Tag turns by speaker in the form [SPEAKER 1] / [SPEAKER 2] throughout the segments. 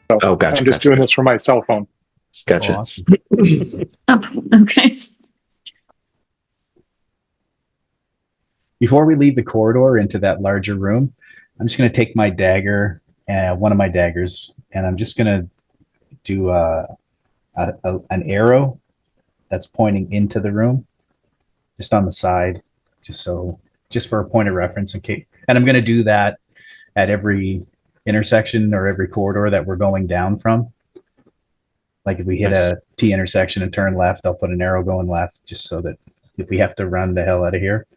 [SPEAKER 1] So
[SPEAKER 2] Oh, gotcha.
[SPEAKER 1] I'm just doing this from my cell phone.
[SPEAKER 2] Gotcha.
[SPEAKER 3] Awesome.
[SPEAKER 4] Oh, okay.
[SPEAKER 3] Before we leave the corridor into that larger room, I'm just going to take my dagger, one of my daggers, and I'm just going to do an arrow that's pointing into the room, just on the side, just for a point of reference in case. And I'm going to do that at every intersection or every corridor that we're going down from. Like if we hit a T intersection and turn left, I'll put an arrow going left, just so that if we have to run the hell out of here,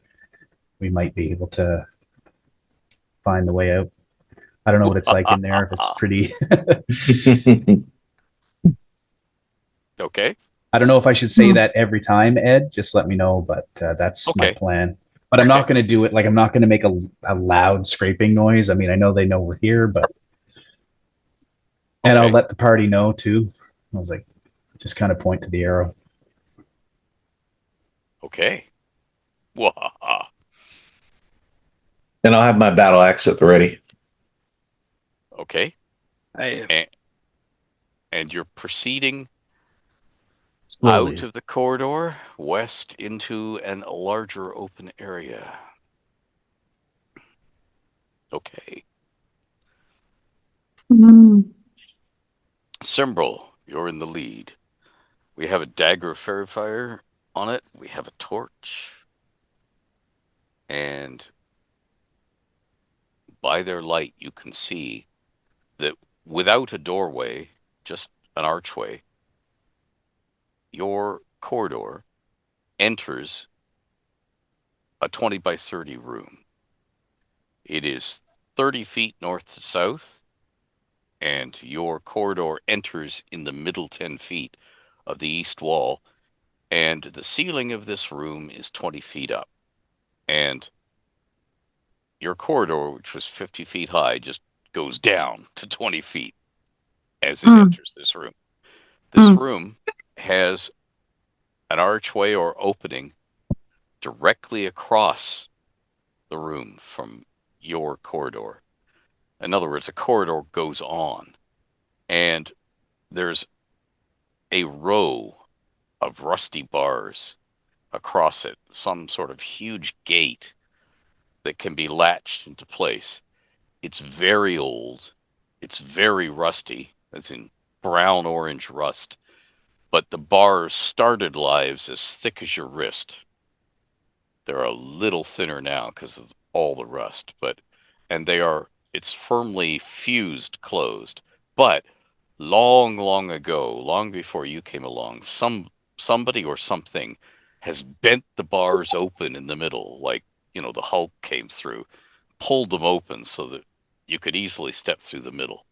[SPEAKER 3] we might be able to find the way out. I don't know what it's like in there. If it's pretty.
[SPEAKER 5] Okay.
[SPEAKER 3] I don't know if I should say that every time, Ed. Just let me know, but that's my plan. But I'm not going to do it. Like, I'm not going to make a loud scraping noise. I mean, I know they know we're here, but. And I'll let the party know too. I was like, just kind of point to the arrow.
[SPEAKER 5] Okay.
[SPEAKER 2] And I'll have my battle axe at the ready.
[SPEAKER 5] Okay. And you're proceeding slowly out of the corridor, west into a larger open area. Okay. Cymbrel, you're in the lead. We have a dagger of fairy fire on it. We have a torch. And by their light, you can see that without a doorway, just an archway, your corridor enters a 20 by 30 room. It is 30 feet north to south, and your corridor enters in the middle 10 feet of the east wall, and the ceiling of this room is 20 feet up. And your corridor, which was 50 feet high, just goes down to 20 feet as it enters this room. This room has an archway or opening directly across the room from your corridor. In other words, a corridor goes on, and there's a row of rusty bars across it, some sort of huge gate that can be latched into place. It's very old. It's very rusty, as in brown orange rust. But the bars started lives as thick as your wrist. They're a little thinner now because of all the rust, it's firmly fused closed. But long ago, long before you came along, somebody or something has bent the bars open in the middle, like, the Hulk came through, pulled them open so that you could easily step through the middle.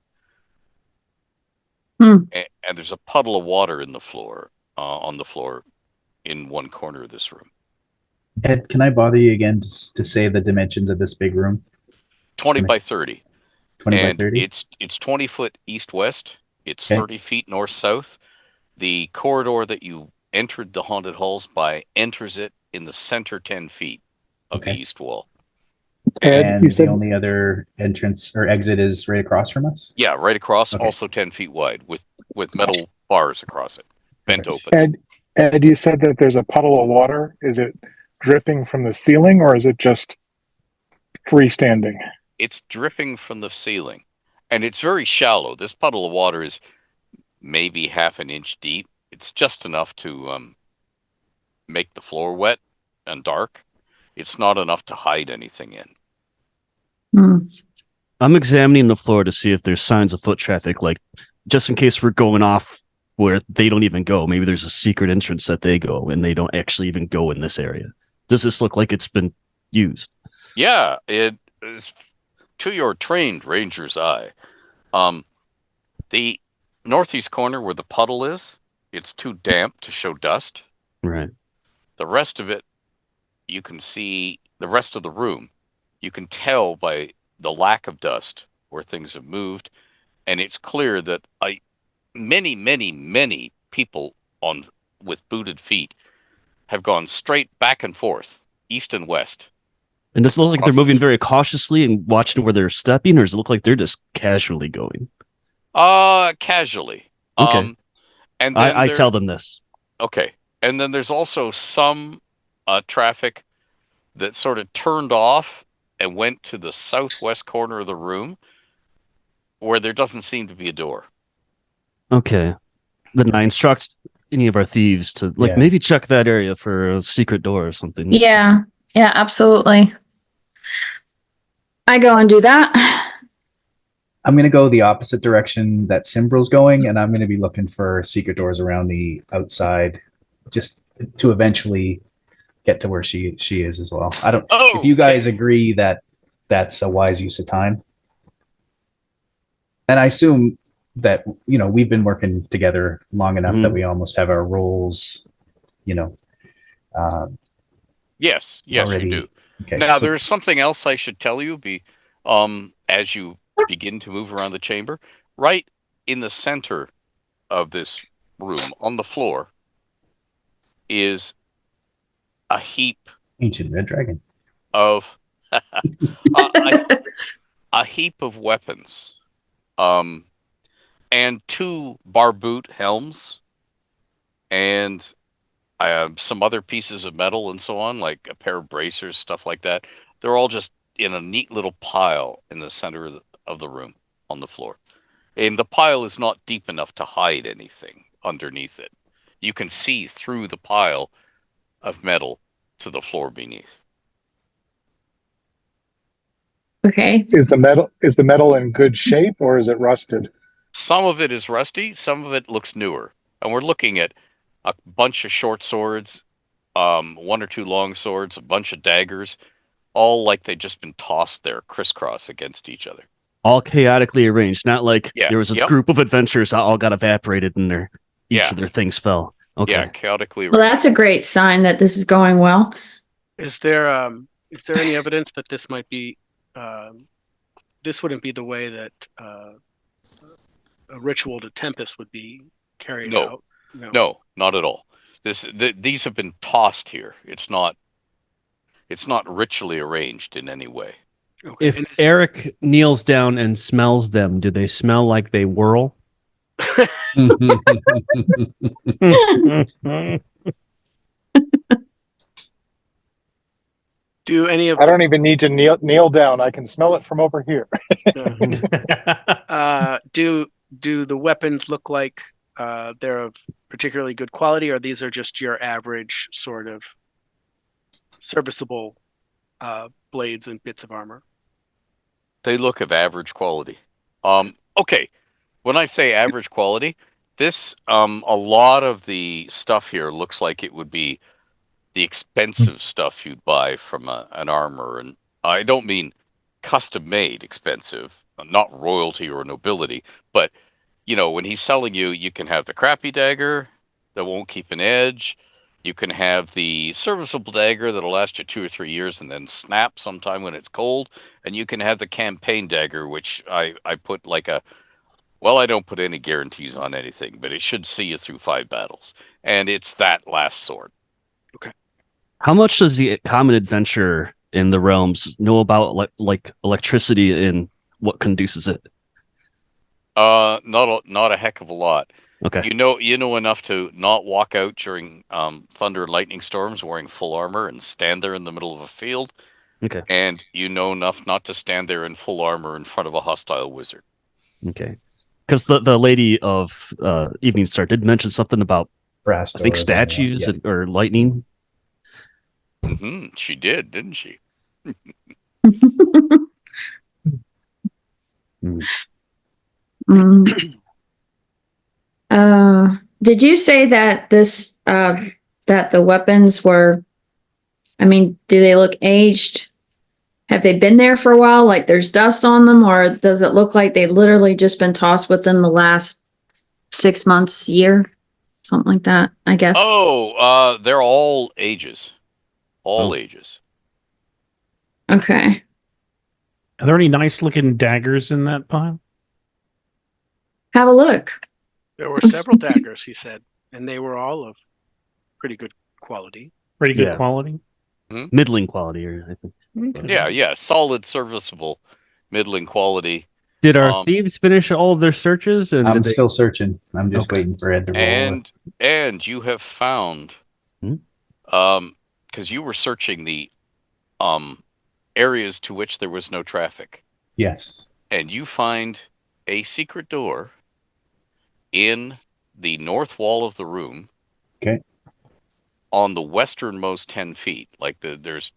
[SPEAKER 5] And there's a puddle of water in the floor, on the floor in one corner of this room.
[SPEAKER 3] Ed, can I bother you again to say the dimensions of this big room?
[SPEAKER 5] 20 by 30.
[SPEAKER 3] 20 by 30?
[SPEAKER 5] It's 20 foot east-west. It's 30 feet north-south. The corridor that you entered the haunted halls by enters it in the center 10 feet of the east wall.
[SPEAKER 3] And you said the only other entrance or exit is right across from us?
[SPEAKER 5] Yeah, right across, also 10 feet wide, with metal bars across it, bent open.
[SPEAKER 1] Ed, you said that there's a puddle of water. Is it dripping from the ceiling, or is it just freestanding?
[SPEAKER 5] It's dripping from the ceiling, and it's very shallow. This puddle of water is maybe half an inch deep. It's just enough to make the floor wet and dark. It's not enough to hide anything in.
[SPEAKER 6] I'm examining the floor to see if there's signs of foot traffic, like just in case we're going off where they don't even go. Maybe there's a secret entrance that they go and they don't actually even go in this area. Does this look like it's been used?
[SPEAKER 5] Yeah, it is, to your trained ranger's eye. The northeast corner where the puddle is, it's too damp to show dust.
[SPEAKER 6] Right.
[SPEAKER 5] The rest of it, you can see the rest of the room. You can tell by the lack of dust where things have moved, and it's clear that many people with booted feet have gone straight back and forth, east and west.
[SPEAKER 6] And does it look like they're moving very cautiously and watching where they're stepping, or does it look like they're just casually going?
[SPEAKER 5] Casually.
[SPEAKER 6] Okay.
[SPEAKER 5] And then
[SPEAKER 6] I tell them this.
[SPEAKER 5] okay. And then there's also some traffic that sort of turned off and went to the southwest corner of the room where there doesn't seem to be a door.
[SPEAKER 6] Okay. Then I instruct any of our thieves to
[SPEAKER 3] Yeah.
[SPEAKER 6] maybe check that area for a secret door or something.
[SPEAKER 4] Yeah. Yeah, absolutely. I go and do that.
[SPEAKER 3] I'm going to go the opposite direction that Simbrel's going, and I'm going to be looking for secret doors around the outside, just to eventually get to where she is as well. I don't. If you guys agree that that's a wise use of time, and I assume that we've been working together long enough that we almost have our roles,
[SPEAKER 5] Yes,
[SPEAKER 3] already.
[SPEAKER 5] you do.
[SPEAKER 3] Okay.
[SPEAKER 5] Now,
[SPEAKER 3] So
[SPEAKER 5] there's something else I should tell you. As you begin to move around the chamber, right in the center of this room, on the floor, is a heap
[SPEAKER 3] ancient red dragon.
[SPEAKER 5] of a heap of weapons, and two barboot helms, and some other pieces of metal and so on, like a pair of bracers, stuff like that. They're all just in a neat little pile in the center of the room on the floor. And the pile is not deep enough to hide anything underneath it. You can see through the pile of metal to the floor beneath.
[SPEAKER 4] Okay.
[SPEAKER 1] Is the metal in good shape or is it rusted?
[SPEAKER 5] Some of it is rusty, some of it looks newer. And we're looking at a bunch of short swords, one or two long swords, a bunch of daggers, all like they've just been tossed there crisscross against each other.
[SPEAKER 6] All chaotically arranged, not like there was a
[SPEAKER 5] Yep.
[SPEAKER 6] group of adventurers that all got evaporated and each of their things fell. Okay.
[SPEAKER 5] Yeah, chaotically
[SPEAKER 4] Well,
[SPEAKER 5] arranged.
[SPEAKER 4] that's a great sign that this is going well.
[SPEAKER 7] Is there any evidence that this might be this wouldn't be the way that a ritual to Tempest would be carried out?
[SPEAKER 5] No, not at all. These have been tossed here. It's not ritually arranged in any way.
[SPEAKER 7] Okay.
[SPEAKER 8] If Eric kneels down and smells them, do they smell like they whirl?
[SPEAKER 7] Do any of
[SPEAKER 1] I don't even need to kneel down. I can smell it from over here.
[SPEAKER 7] do the weapons look like they're of particularly good quality, or these are just your average sort of serviceable blades and bits of armor?
[SPEAKER 5] They look of average quality. Okay. When I say average quality, this a lot of the stuff here looks like it would be the expensive stuff you'd buy from an armor, and I don't mean custom made expensive, not royalty or nobility, but when he's selling you, you can have the crappy dagger that won't keep an edge. You can have the serviceable dagger that'll last you 2 or 3 years and then snap sometime when it's cold. And you can have the campaign dagger, which I put like I don't put any guarantees on anything, but it should see you through 5 battles. And it's that last sword.
[SPEAKER 7] Okay.
[SPEAKER 6] How much does the common adventurer in the realms know about like electricity and what conduces it?
[SPEAKER 5] Not a heck of a lot.
[SPEAKER 6] Okay.
[SPEAKER 5] You know enough to not walk out during thunder and lightning storms wearing full armor and stand there in the middle of a field.
[SPEAKER 6] Okay.
[SPEAKER 5] And you know enough not to stand there in full armor in front of a hostile wizard.
[SPEAKER 6] Okay. Because the lady of Eveningstar did mention something about
[SPEAKER 3] Brass
[SPEAKER 6] I think
[SPEAKER 3] doors
[SPEAKER 6] statues
[SPEAKER 3] and,
[SPEAKER 6] or lightning.
[SPEAKER 5] She did, didn't she?
[SPEAKER 4] Did you say that this that the weapons were? I mean, do they look aged? Have they been there for a while? Like there's dust on them, or does it look like they literally just been tossed within the last 6 months, year, something like that? I guess.
[SPEAKER 5] Oh, they're all ages, ages.
[SPEAKER 4] Okay.
[SPEAKER 8] Are there any nice looking daggers in that pile?
[SPEAKER 4] Have a look.
[SPEAKER 7] There were several daggers, he said, and they were all of pretty good quality.
[SPEAKER 8] Pretty good
[SPEAKER 6] Yeah.
[SPEAKER 8] quality.
[SPEAKER 6] Middling quality, I think.
[SPEAKER 8] Okay.
[SPEAKER 5] Yeah, solid, serviceable, middling quality.
[SPEAKER 8] Did our
[SPEAKER 5] Um,
[SPEAKER 8] thieves finish all of their searches? And
[SPEAKER 3] I'm
[SPEAKER 8] did they-
[SPEAKER 3] still searching. I'm just
[SPEAKER 8] Okay.
[SPEAKER 3] waiting for Ed to roll. over.
[SPEAKER 5] and you have found,
[SPEAKER 6] Hmm?
[SPEAKER 5] because you were searching the areas to which there was no traffic,
[SPEAKER 3] Yes.
[SPEAKER 5] and you find a secret door in the north wall of the room.
[SPEAKER 3] Okay.
[SPEAKER 5] On the westernmost 10 feet, like there's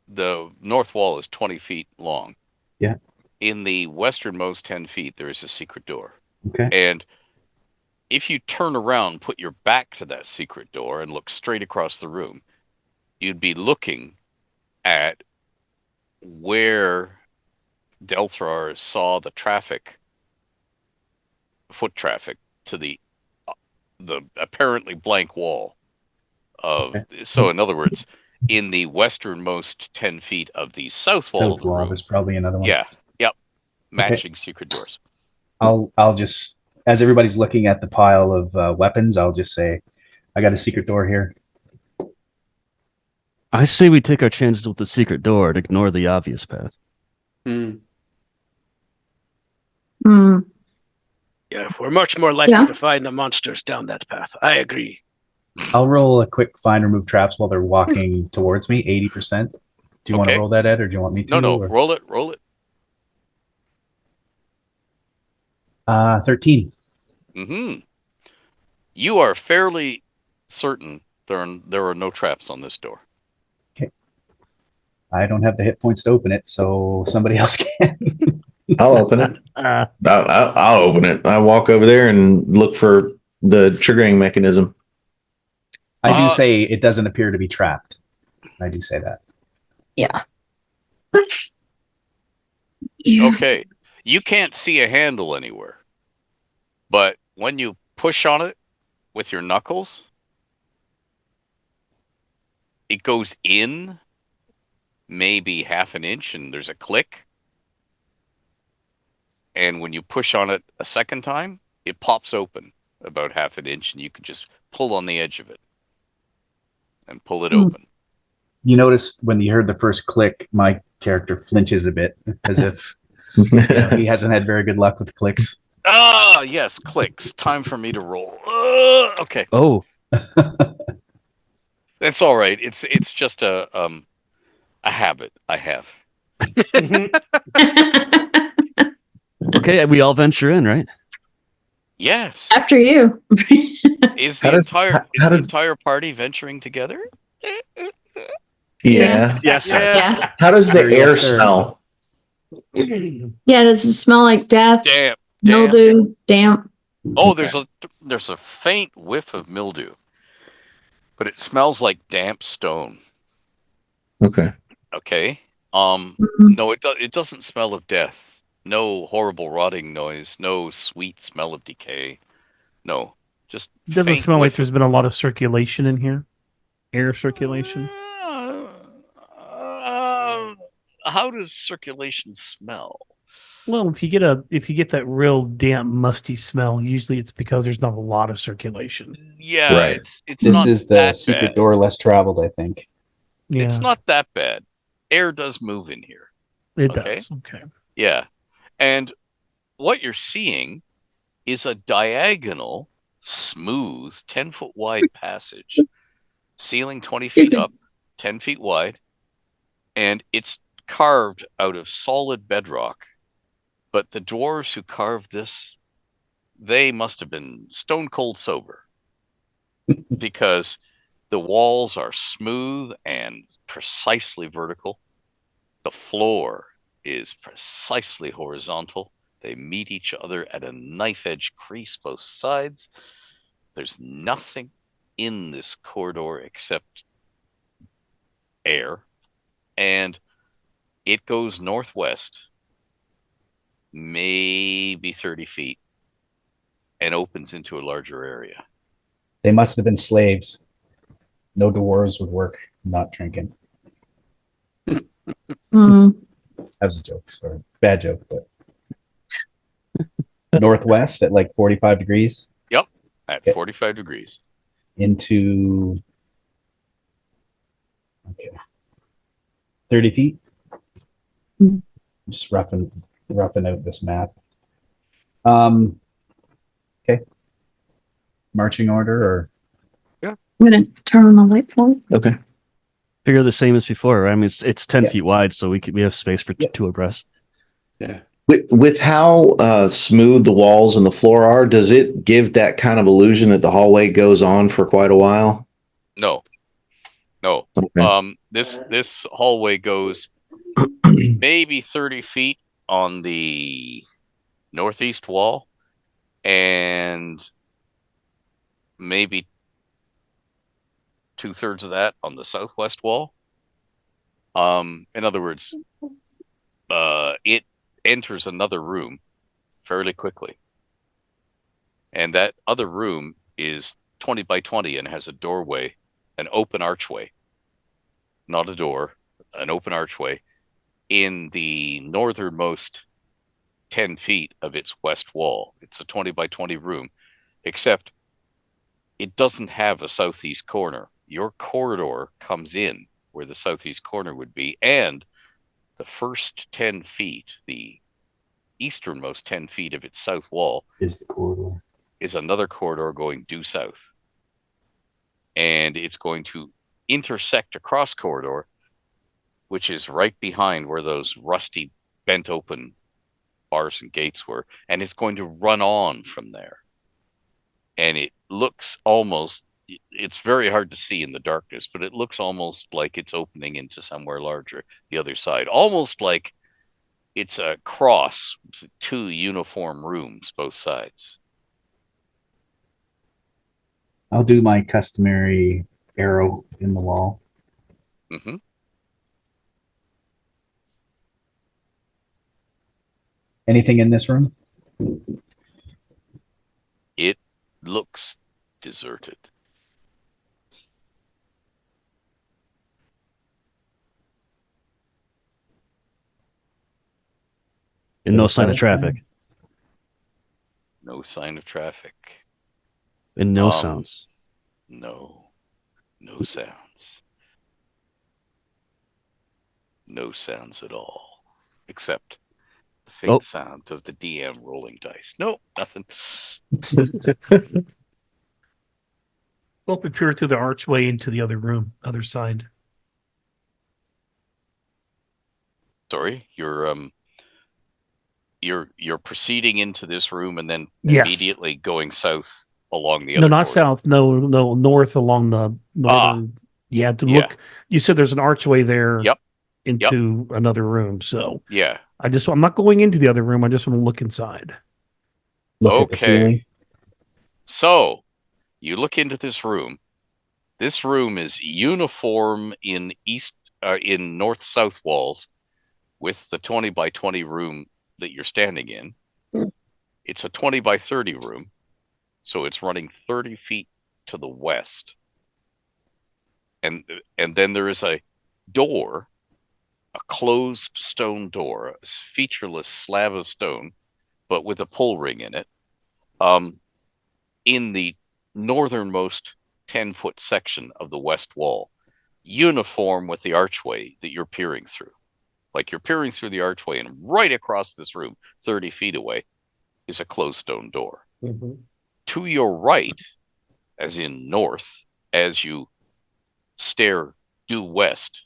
[SPEAKER 5] the north wall is 20 feet long.
[SPEAKER 3] Yeah.
[SPEAKER 5] In the westernmost 10 feet, there is a secret door.
[SPEAKER 3] Okay.
[SPEAKER 5] And if you turn around, put your back to that secret door and look straight across the room, you'd be looking at where Delthrar saw the foot traffic to the apparently blank wall of.
[SPEAKER 3] Okay.
[SPEAKER 5] So in other words, in the westernmost 10 feet of the south wall of
[SPEAKER 3] South
[SPEAKER 5] the
[SPEAKER 3] wall.
[SPEAKER 5] room.
[SPEAKER 3] There's probably another one.
[SPEAKER 5] Yeah. Yep. Matching secret doors.
[SPEAKER 3] I'll just, as everybody's looking at the pile of weapons, I'll just say, I got a secret door here.
[SPEAKER 6] I say we take our chances with the secret door and ignore the obvious path.
[SPEAKER 7] Hmm. Yeah, we're much more likely
[SPEAKER 4] Yeah.
[SPEAKER 7] to find the monsters down that path. I agree.
[SPEAKER 3] I'll roll a quick find remove traps while they're walking towards me, 80%. Do you want to
[SPEAKER 5] Okay.
[SPEAKER 3] roll that, Ed, or do you want me to?
[SPEAKER 5] No,
[SPEAKER 3] or-
[SPEAKER 5] roll it.
[SPEAKER 3] 13.
[SPEAKER 5] You are fairly certain there are no traps on this door.
[SPEAKER 3] I don't have the hit points to open it, so somebody else can.
[SPEAKER 2] I'll open it. I'll open it. I walk over there and look for the triggering mechanism.
[SPEAKER 3] I do say it doesn't appear to be trapped. I do say that.
[SPEAKER 4] Yeah.
[SPEAKER 5] Okay. You can't see a handle anywhere. But when you push on it with your knuckles, it goes in maybe half an inch and there's a click. And when you push on it a second time, it pops open about half an inch and you can just pull on the edge of it and pull it open.
[SPEAKER 3] You noticed when you heard the first click, my character flinches a bit as if he hasn't had very good luck with clicks.
[SPEAKER 5] Ah, yes, clicks. Time for me to roll. Okay.
[SPEAKER 6] Oh,
[SPEAKER 5] That's all right. It's just a habit I have.
[SPEAKER 6] okay. We all venture in, right?
[SPEAKER 5] Yes.
[SPEAKER 4] After you.
[SPEAKER 5] Is
[SPEAKER 2] How
[SPEAKER 5] the
[SPEAKER 2] does-
[SPEAKER 5] entire
[SPEAKER 2] how
[SPEAKER 5] is the
[SPEAKER 2] does-
[SPEAKER 5] entire party venturing together?
[SPEAKER 2] Yeah.
[SPEAKER 7] Yes.
[SPEAKER 4] Yeah.
[SPEAKER 2] How does the
[SPEAKER 3] Sir,
[SPEAKER 2] air
[SPEAKER 3] yes, sir.
[SPEAKER 2] smell?
[SPEAKER 4] Yeah. Does it smell like death,
[SPEAKER 5] Damp.
[SPEAKER 4] mildew, damp?
[SPEAKER 5] Oh, there's a faint whiff of mildew, but it smells like damp stone.
[SPEAKER 2] Okay.
[SPEAKER 5] Okay.
[SPEAKER 4] Mhm.
[SPEAKER 5] No, it doesn't smell of death. No horrible rotting noise. No sweet smell of decay. No, just
[SPEAKER 9] It doesn't
[SPEAKER 5] faint
[SPEAKER 9] smell like
[SPEAKER 5] whiff
[SPEAKER 9] there's
[SPEAKER 5] of-
[SPEAKER 9] been a lot of circulation in here. Air circulation.
[SPEAKER 5] How does circulation smell?
[SPEAKER 9] Well, if you get that real damp, musty smell, usually it's because there's not a lot of circulation.
[SPEAKER 5] Yeah,
[SPEAKER 2] Right.
[SPEAKER 5] it's
[SPEAKER 3] This
[SPEAKER 5] not
[SPEAKER 3] is the
[SPEAKER 5] that
[SPEAKER 3] secret
[SPEAKER 5] bad.
[SPEAKER 3] door less traveled, I think.
[SPEAKER 9] Yeah,
[SPEAKER 5] It's not that bad. Air does move in here.
[SPEAKER 9] it
[SPEAKER 5] okay.
[SPEAKER 9] does. Okay.
[SPEAKER 5] Yeah. And what you're seeing is a diagonal, smooth, 10-foot wide passage, ceiling 20 feet up, 10 feet wide, and it's carved out of solid bedrock. But the dwarves who carved this, they must have been stone cold sober because the walls are smooth and precisely vertical. The floor is precisely horizontal. They meet each other at a knife edge crease both sides. There's nothing in this corridor except air, and it goes northwest, maybe 30 feet, and opens into a larger area.
[SPEAKER 3] They must have been slaves. No dwarves would work not drinking.
[SPEAKER 4] Mm.
[SPEAKER 3] That was a joke, sorry. Bad joke, but northwest at like 45 degrees
[SPEAKER 5] At
[SPEAKER 3] Okay.
[SPEAKER 5] 45 degrees.
[SPEAKER 3] into 30 feet.
[SPEAKER 4] Mhm.
[SPEAKER 3] Just roughing roughing out this map. Okay. Marching order or
[SPEAKER 4] I'm gonna turn on the light bulb.
[SPEAKER 2] Okay.
[SPEAKER 6] Figure the same as before, right? I mean, it's 10
[SPEAKER 3] Yeah.
[SPEAKER 6] feet wide, so we have space for
[SPEAKER 3] Yeah.
[SPEAKER 6] 2 abreast.
[SPEAKER 2] With how smooth the walls and the floor are, does it give that kind of illusion that the hallway goes on for quite a while?
[SPEAKER 5] No, no.
[SPEAKER 2] Okay.
[SPEAKER 5] This hallway goes maybe 30 feet on the northeast wall, and maybe 2/3 of that on the southwest wall. In other words, it enters another room fairly quickly, and that other room is 20 by 20 and has a doorway, an open archway, not a door, an open archway in the northernmost 10 feet of its west wall. It's a 20 by 20 room, except it doesn't have a southeast corner. Your corridor comes in where the southeast corner would be, and the first 10 feet, the easternmost 10 feet of its south wall,
[SPEAKER 3] is the corridor?
[SPEAKER 5] is another corridor going due south. And it's going to intersect a cross corridor, which is right behind where those rusty, bent open bars and gates were. And it's going to run on from there. And it looks almost, it's very hard to see in the darkness, but it looks almost like it's opening into somewhere larger, the other side. Almost like it's a cross, 2 uniform rooms, both sides.
[SPEAKER 3] I'll do my customary arrow in the wall.
[SPEAKER 5] Mm-hmm.
[SPEAKER 3] Anything in this room?
[SPEAKER 5] It looks deserted.
[SPEAKER 6] And no sign of traffic.
[SPEAKER 5] No sign of traffic.
[SPEAKER 6] And no sounds.
[SPEAKER 5] No sounds. No sounds at all, except the faint sound of the DM rolling dice. Nope, nothing.
[SPEAKER 9] Well, peer through the archway into the other room, other side.
[SPEAKER 5] Sorry, you're proceeding into this room and then
[SPEAKER 9] Yes.
[SPEAKER 5] immediately going south along the
[SPEAKER 9] No,
[SPEAKER 5] other
[SPEAKER 9] not
[SPEAKER 5] corridor.
[SPEAKER 9] south. No, north along the northern. Yeah, to
[SPEAKER 5] Yeah.
[SPEAKER 9] look. You said there's an archway there.
[SPEAKER 5] Yep.
[SPEAKER 9] Into another room. So
[SPEAKER 5] Yeah.
[SPEAKER 9] I'm not going into the other room. I just want to look inside.
[SPEAKER 3] Look at the
[SPEAKER 5] Okay.
[SPEAKER 3] ceiling.
[SPEAKER 5] So you look into this room. This room is uniform in north-south walls with the 20 by 20 room that you're standing in. It's a 20 by 30 room, so it's running 30 feet to the west. And then there is a door, a closed stone door, a featureless slab of stone, but with a pull ring in it, in the northernmost 10-foot section of the west wall, uniform with the archway that you're peering through. Like you're peering through the archway, and right across this room, 30 feet away, is a closed stone door.
[SPEAKER 9] Mm-hmm.
[SPEAKER 5] To your right, as in north, as you stare due west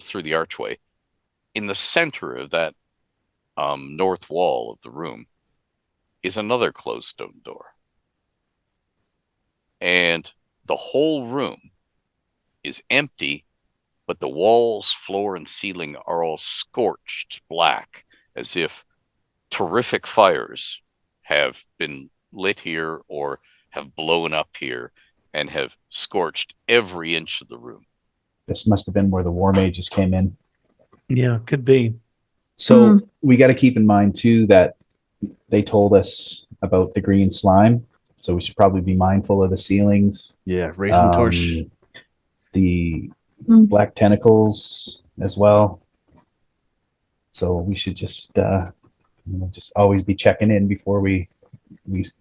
[SPEAKER 5] through the archway, in the center of that north wall of the room is another closed stone door. And the whole room is empty, but the walls, floor, and ceiling are all scorched black, as if terrific fires have been lit here or have blown up here and have scorched every inch of the room.
[SPEAKER 3] This must have been where the war mages came in.
[SPEAKER 9] Yeah, could be.
[SPEAKER 3] So we got to keep in mind too that they told us about the green slime. So we should probably be mindful of the ceilings.
[SPEAKER 6] Yeah, racing torch.
[SPEAKER 3] The black tentacles as well. So we should just just always be checking in before we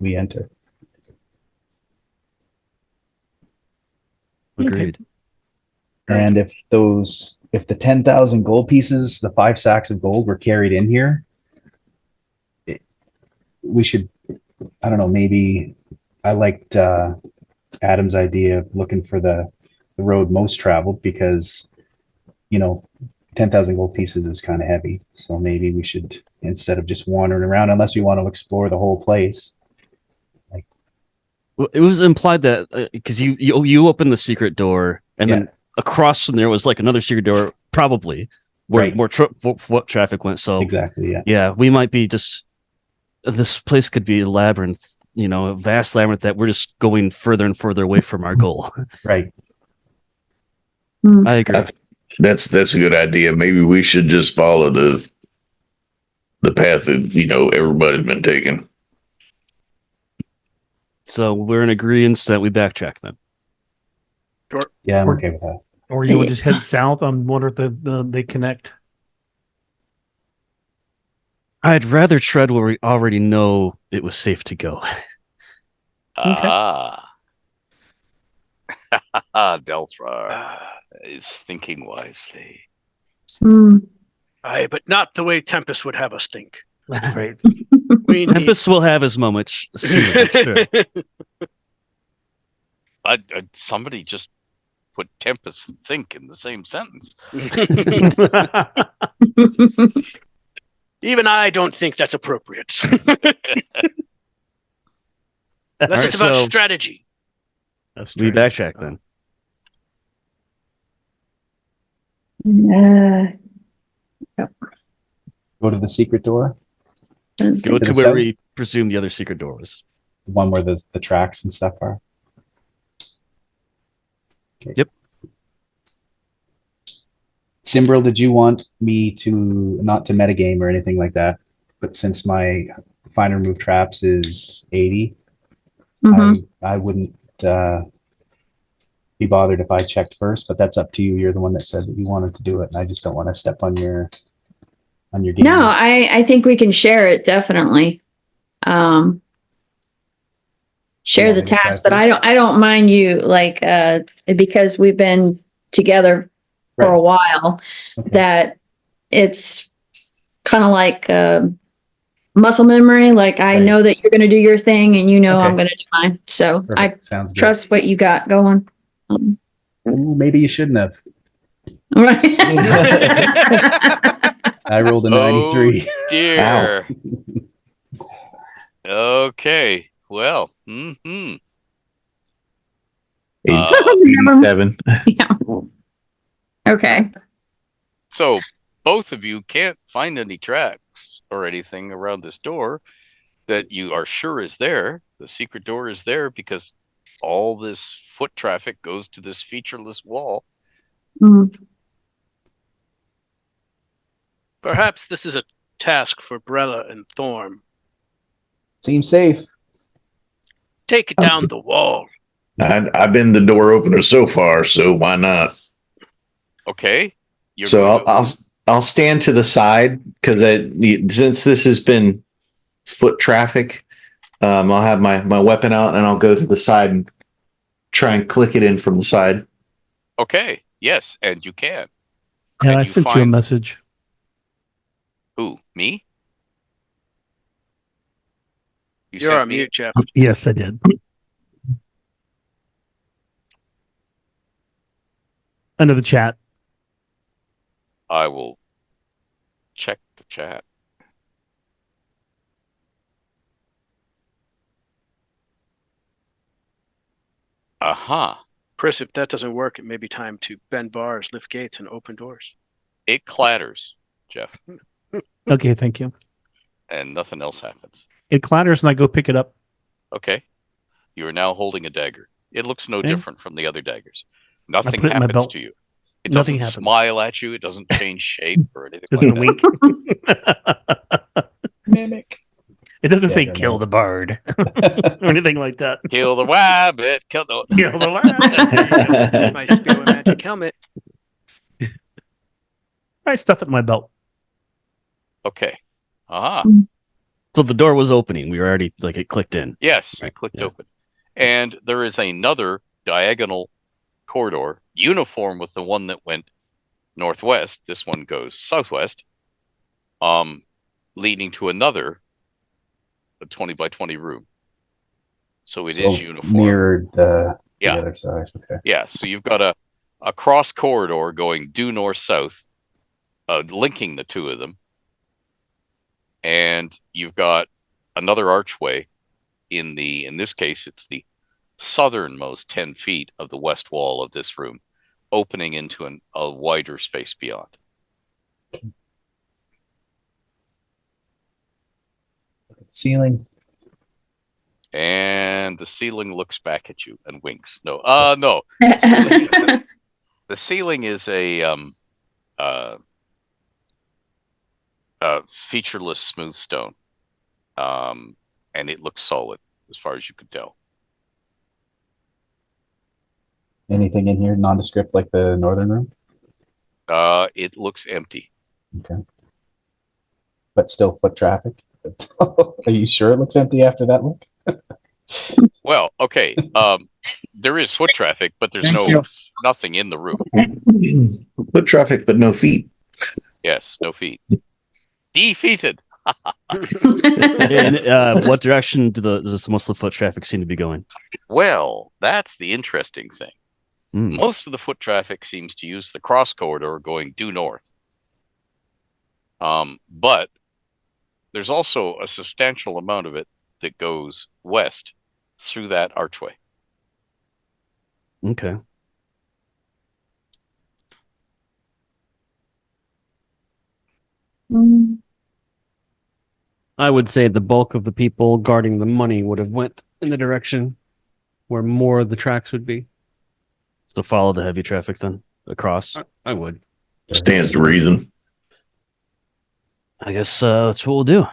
[SPEAKER 3] enter.
[SPEAKER 6] Agreed.
[SPEAKER 3] And if the 10,000 gold pieces, the 5 sacks of gold were carried in here, we should, I don't know, maybe I liked Adam's idea of looking for the road most traveled because, 10,000 gold pieces is kind of heavy. So maybe we should, instead of just wandering around, unless we want to explore the whole place.
[SPEAKER 6] Well, it was implied that because you opened the secret door and then across from there was like another secret door, probably where more foot traffic went. So
[SPEAKER 3] exactly,
[SPEAKER 6] yeah, we might be just this place could be a labyrinth, a vast labyrinth that we're just going further and further away from our goal.
[SPEAKER 3] Right.
[SPEAKER 6] I agree.
[SPEAKER 10] That's a good idea. Maybe we should just follow the path that everybody's been taking.
[SPEAKER 6] So we're in agreement that we backtrack then.
[SPEAKER 3] Yeah, I'm okay with that.
[SPEAKER 9] Or you would just head south. I wonder if they connect.
[SPEAKER 6] I'd rather tread where we already know it was safe to go.
[SPEAKER 5] Delthrar is thinking wisely.
[SPEAKER 7] Aye, but not the way Tempest would have us think.
[SPEAKER 9] That's great.
[SPEAKER 6] Tempest will have his moments soon, I'm sure.
[SPEAKER 5] Somebody just put Tempest and think in the same sentence.
[SPEAKER 7] Even I don't think that's appropriate. Unless it's about strategy.
[SPEAKER 6] We backtrack then.
[SPEAKER 3] Go to the secret door.
[SPEAKER 6] Go to where we presume the other secret door was.
[SPEAKER 3] The one where the tracks and stuff are. Okay.
[SPEAKER 6] Yep.
[SPEAKER 3] Simbril, did you want me to not to metagame or anything like that? But since my find and remove traps is 80, I wouldn't be bothered if I checked first. But that's up to you. You're the one that said that you wanted to do it, and I just don't want to step on your game.
[SPEAKER 4] No, I think we can share it definitely. Share the task, but I don't mind you because we've been together for a while.
[SPEAKER 3] Okay.
[SPEAKER 4] That it's kind of like muscle memory. Like I know that you're going to do your thing, and I'm going to do mine. So
[SPEAKER 3] Perfect. Sounds good.
[SPEAKER 4] trust what you got going.
[SPEAKER 3] Ooh, maybe you shouldn't have.
[SPEAKER 4] Right.
[SPEAKER 3] I rolled a 93.
[SPEAKER 5] Oh, dear. Okay. Well.
[SPEAKER 2] 87.
[SPEAKER 4] Yeah. Okay.
[SPEAKER 5] So both of you can't find any tracks or anything around this door that you are sure is there. The secret door is there because all this foot traffic goes to this featureless wall.
[SPEAKER 7] Perhaps this is a task for Brella and Thorm.
[SPEAKER 3] Seems safe.
[SPEAKER 7] Take it down the wall.
[SPEAKER 10] I've been the door opener so far, so why not?
[SPEAKER 5] Okay.
[SPEAKER 2] I'll stand to the side because since this has been foot traffic, I'll have my weapon out and I'll go to the side and try and click it in from the side.
[SPEAKER 5] Okay. Yes, and you can.
[SPEAKER 9] Yeah, I sent you a message.
[SPEAKER 5] Who? Me?
[SPEAKER 7] You're on mute, Jeff.
[SPEAKER 9] Yes, I did. Under the chat.
[SPEAKER 5] I will check the chat.
[SPEAKER 7] Chris, if that doesn't work, it may be time to bend bars, lift gates, and open doors.
[SPEAKER 5] It clatters, Jeff,
[SPEAKER 9] Okay, thank you.
[SPEAKER 5] and nothing else happens.
[SPEAKER 9] It clatters and I go pick it up.
[SPEAKER 5] Okay. You are now holding a dagger. It looks no
[SPEAKER 9] Okay.
[SPEAKER 5] different from the other daggers. Nothing
[SPEAKER 9] put it in my
[SPEAKER 5] happens
[SPEAKER 9] belt.
[SPEAKER 5] to you. It
[SPEAKER 9] Nothing
[SPEAKER 5] doesn't
[SPEAKER 9] happens.
[SPEAKER 5] smile at you. It doesn't change shape or anything
[SPEAKER 9] Doesn't
[SPEAKER 5] like that.
[SPEAKER 9] wink.
[SPEAKER 3] Mimic.
[SPEAKER 9] It doesn't
[SPEAKER 3] Yeah, I
[SPEAKER 9] say
[SPEAKER 3] don't
[SPEAKER 9] kill
[SPEAKER 3] know.
[SPEAKER 9] the bard or anything like that.
[SPEAKER 5] Kill the rabbit. Kill the...
[SPEAKER 9] Kill the rabbit.
[SPEAKER 7] My spear magic helmet.
[SPEAKER 9] I stuff it in my belt.
[SPEAKER 5] Okay.
[SPEAKER 6] So the door was opening. We were already it clicked in.
[SPEAKER 5] Yes,
[SPEAKER 6] Right,
[SPEAKER 5] it clicked
[SPEAKER 6] yeah.
[SPEAKER 5] open. And there is another diagonal corridor, uniform with the one that went northwest. This one goes southwest, leading to another a 20 by 20 room. So it is uniform.
[SPEAKER 3] Mirrored the other side. Okay.
[SPEAKER 5] Yeah, so you've got a cross corridor going due north-south, linking the two of them. And you've got another archway in this case, it's the southernmost 10 feet of the west wall of this room, opening into a wider space beyond.
[SPEAKER 3] Ceiling.
[SPEAKER 5] And the ceiling looks back at you and winks. No. The ceiling is a featureless smooth stone. And it looks solid as far as you could tell.
[SPEAKER 3] Anything in here nondescript like the northern room?
[SPEAKER 5] It looks empty.
[SPEAKER 3] Okay. But still foot traffic? Are you sure it looks empty after that look?
[SPEAKER 5] Well, okay. There is foot traffic, but there's nothing in the room.
[SPEAKER 2] Foot traffic, but no feet.
[SPEAKER 5] Yes, no feet. Defeated.
[SPEAKER 6] In what direction does most of the foot traffic seem to be going?
[SPEAKER 5] Well, that's the interesting thing.
[SPEAKER 6] Mm.
[SPEAKER 5] Most of the foot traffic seems to use the cross corridor going due north. But there's also a substantial amount of it that goes west through that archway.
[SPEAKER 6] Okay.
[SPEAKER 8] I would say the bulk of the people guarding the money would have went in the direction where more of the tracks would be.
[SPEAKER 6] So follow the heavy traffic then across.
[SPEAKER 8] I would.
[SPEAKER 10] Stands to reason.
[SPEAKER 6] I guess that's what we'll do.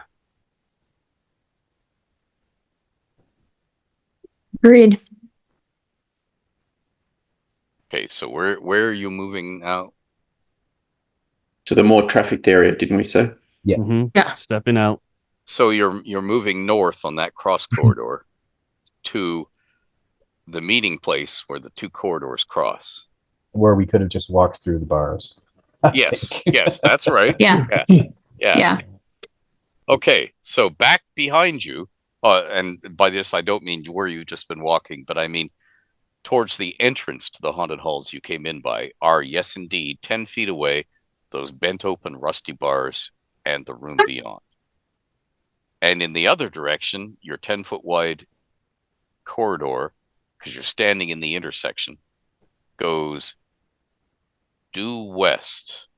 [SPEAKER 4] Agreed.
[SPEAKER 5] Okay, so where are you moving now?
[SPEAKER 11] To the more trafficked area, didn't we say?
[SPEAKER 3] Yeah.
[SPEAKER 6] Mm-hmm.
[SPEAKER 4] Yeah.
[SPEAKER 6] Stepping out.
[SPEAKER 5] So you're moving north on that cross corridor to the meeting place where the two corridors cross.
[SPEAKER 3] Where we could have just walked through the bars. I
[SPEAKER 5] Yes,
[SPEAKER 3] think.
[SPEAKER 5] yes, that's right.
[SPEAKER 4] Yeah.
[SPEAKER 5] Yeah. Okay, so back behind you, and by this I don't mean where you've just been walking, but I mean towards the entrance to the haunted halls you came in by are, yes indeed, 10 feet away, those bent open rusty bars and the room beyond. And in the other direction, your 10-foot wide corridor, because you're standing in the intersection, goes due west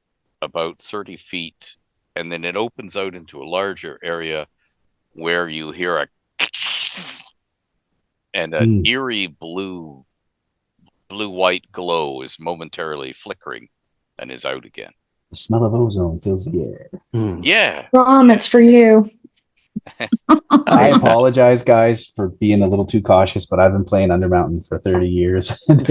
[SPEAKER 5] about 30 feet, and then it opens out into a larger area where you hear a and an eerie blue-white glow is momentarily flickering and is out again.
[SPEAKER 3] The smell of ozone fills the air.
[SPEAKER 5] Yeah.
[SPEAKER 4] It's for you.
[SPEAKER 3] I apologize, guys, for being a little too cautious, but I've been playing Undermountain for 30 years. I've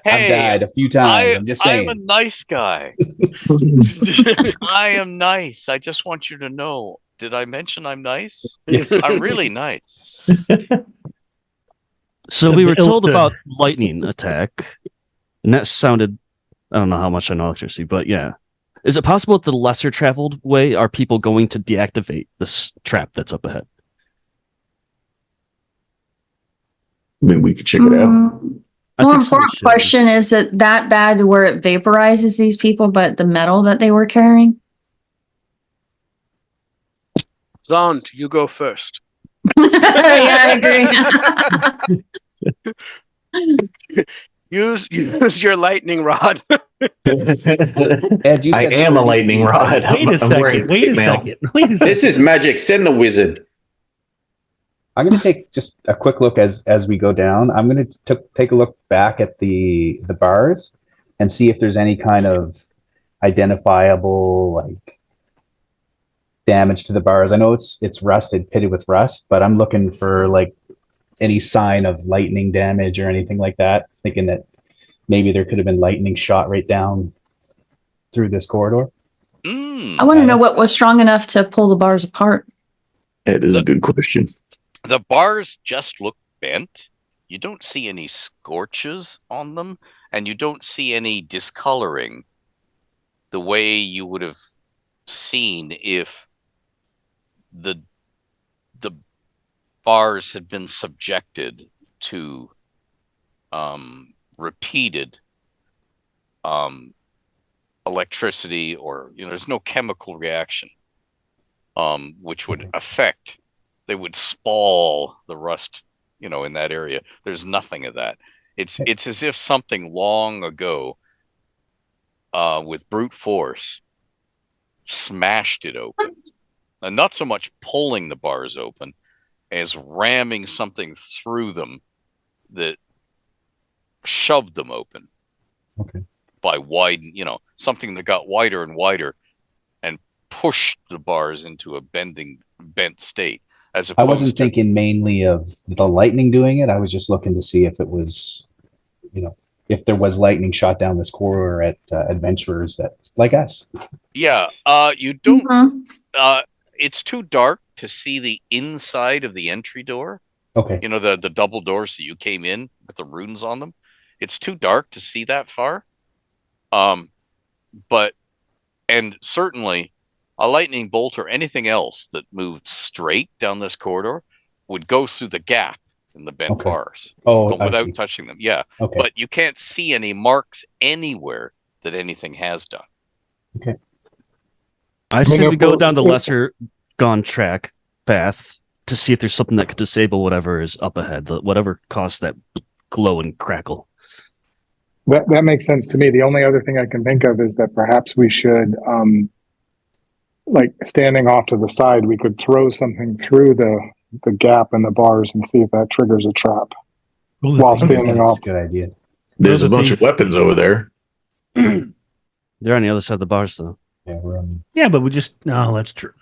[SPEAKER 3] died a few times. I'm just saying.
[SPEAKER 5] I'm a nice guy. I am nice. I just want you to know. Did I mention I'm nice? I'm really nice.
[SPEAKER 6] So we were told about lightning attack, and that sounded, I don't know how much I know electricity, but yeah. Is it possible that the lesser traveled way are people going to deactivate this trap that's up ahead?
[SPEAKER 10] I mean, we could check it out.
[SPEAKER 4] More important question, is it that bad to where it vaporizes these people, but the metal that they were carrying?
[SPEAKER 7] Zond, you go first.
[SPEAKER 4] Yeah, I agree.
[SPEAKER 7] Use your lightning rod.
[SPEAKER 3] Ed, you
[SPEAKER 2] I
[SPEAKER 3] said
[SPEAKER 2] am a lightning rod.
[SPEAKER 9] Wait a second.
[SPEAKER 11] This is magic. Send the wizard.
[SPEAKER 3] I'm going to take just a quick look as we go down. I'm going to take a look back at the bars and see if there's any kind of identifiable like damage to the bars. I know it's rusted, pitted with rust, but I'm looking for like any sign of lightning damage or anything like that, thinking that maybe there could have been lightning shot right down through this corridor.
[SPEAKER 4] I want to know what was strong enough to pull the bars apart.
[SPEAKER 10] That is a good question.
[SPEAKER 5] The bars just look bent. you don't see any scorches on them, and you don't see any discoloring the way you would have seen if the bars had been subjected to repeated electricity, or there's no chemical reaction which would affect. They would spall the rust in that area. There's nothing of that. It's as if something long ago with brute force smashed it open, and not so much pulling the bars open as ramming something through them that shoved them open.
[SPEAKER 3] Okay.
[SPEAKER 5] By something that got wider and wider and pushed the bars into a bent state. As opposed
[SPEAKER 3] I wasn't thinking mainly of the lightning doing it. I was just looking to see if it was, if there was lightning shot down this corridor at adventurers that like us.
[SPEAKER 5] Yeah. You don't.
[SPEAKER 4] Mhm.
[SPEAKER 5] It's too dark to see the inside of the entry door.
[SPEAKER 3] Okay.
[SPEAKER 5] The double doors that you came in with the runes on them. It's too dark to see that far. And certainly a lightning bolt or anything else that moved straight down this corridor would go through the gap in the bent bars. Without touching them. Yeah.
[SPEAKER 3] Okay.
[SPEAKER 5] But you can't see any marks anywhere that anything has done.
[SPEAKER 3] Okay.
[SPEAKER 6] I say we go down the lesser gone track path to see if there's something that could disable whatever is up ahead, whatever caused that glow and crackle.
[SPEAKER 1] That makes sense to me. The only other thing I can think of is that perhaps we should, like standing off to the side, we could throw something through the gap in the bars and see if that triggers a trap while standing off.
[SPEAKER 3] Good idea.
[SPEAKER 10] There's a bunch of weapons over there.
[SPEAKER 6] They're on the other side of the bars, though.
[SPEAKER 3] Yeah, we're on.
[SPEAKER 9] Yeah, but no, that's true.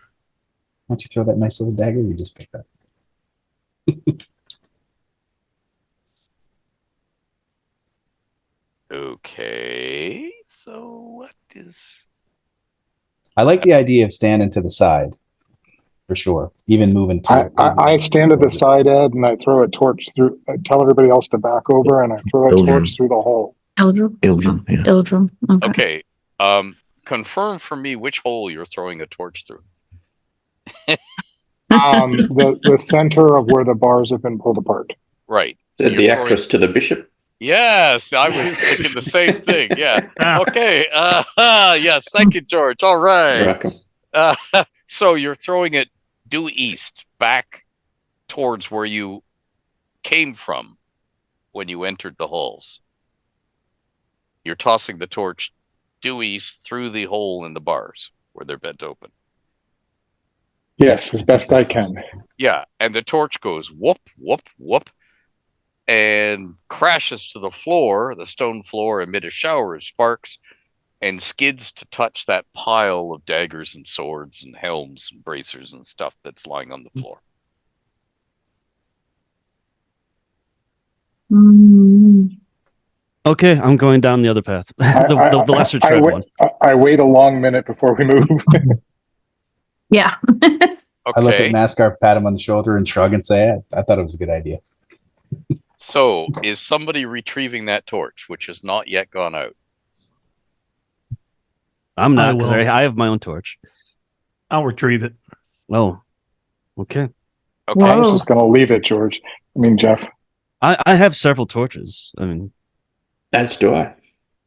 [SPEAKER 3] Why don't you throw that nice little dagger you just picked up?
[SPEAKER 5] Okay, so what is...
[SPEAKER 3] I like the idea of standing to the side, for sure. Even moving to
[SPEAKER 1] I stand at the side, Ed, and I throw a torch through. I tell everybody else to back over, and I throw a torch through the hole.
[SPEAKER 4] Eldrum.
[SPEAKER 10] Yeah.
[SPEAKER 4] Eldrum.
[SPEAKER 5] Okay. Confirm for me which hole you're throwing a torch through.
[SPEAKER 1] The center of where the bars have been pulled apart.
[SPEAKER 5] Right.
[SPEAKER 11] Said the actress to the bishop.
[SPEAKER 5] Yes, I was thinking the same thing. Yeah. Okay. Yes. Thank you, George. All right. So you're throwing it due east, back towards where you came from when you entered the halls. You're tossing the torch due east through the hole in the bars where they're bent open.
[SPEAKER 1] Yes, as best I can.
[SPEAKER 5] Yeah, and the torch goes whoop, whoop, whoop, and crashes to the floor, the stone floor, amid a shower of sparks, and skids to touch that pile of daggers and swords and helms and bracers and stuff that's lying on the floor.
[SPEAKER 6] Okay, I'm going down the other path. the lesser tread one.
[SPEAKER 1] I wait a long minute before we move.
[SPEAKER 4] Yeah.
[SPEAKER 3] I look at Mascar, pat him on the shoulder, and shrug and say, I thought it was a good idea.
[SPEAKER 5] So, is somebody retrieving that torch, which has not yet gone out?
[SPEAKER 6] I'm not, because I have my own torch.
[SPEAKER 9] I'll retrieve it.
[SPEAKER 6] Oh, okay.
[SPEAKER 5] Okay.
[SPEAKER 1] I was just going to leave it, George. Jeff.
[SPEAKER 6] I have several torches.
[SPEAKER 11] As do I.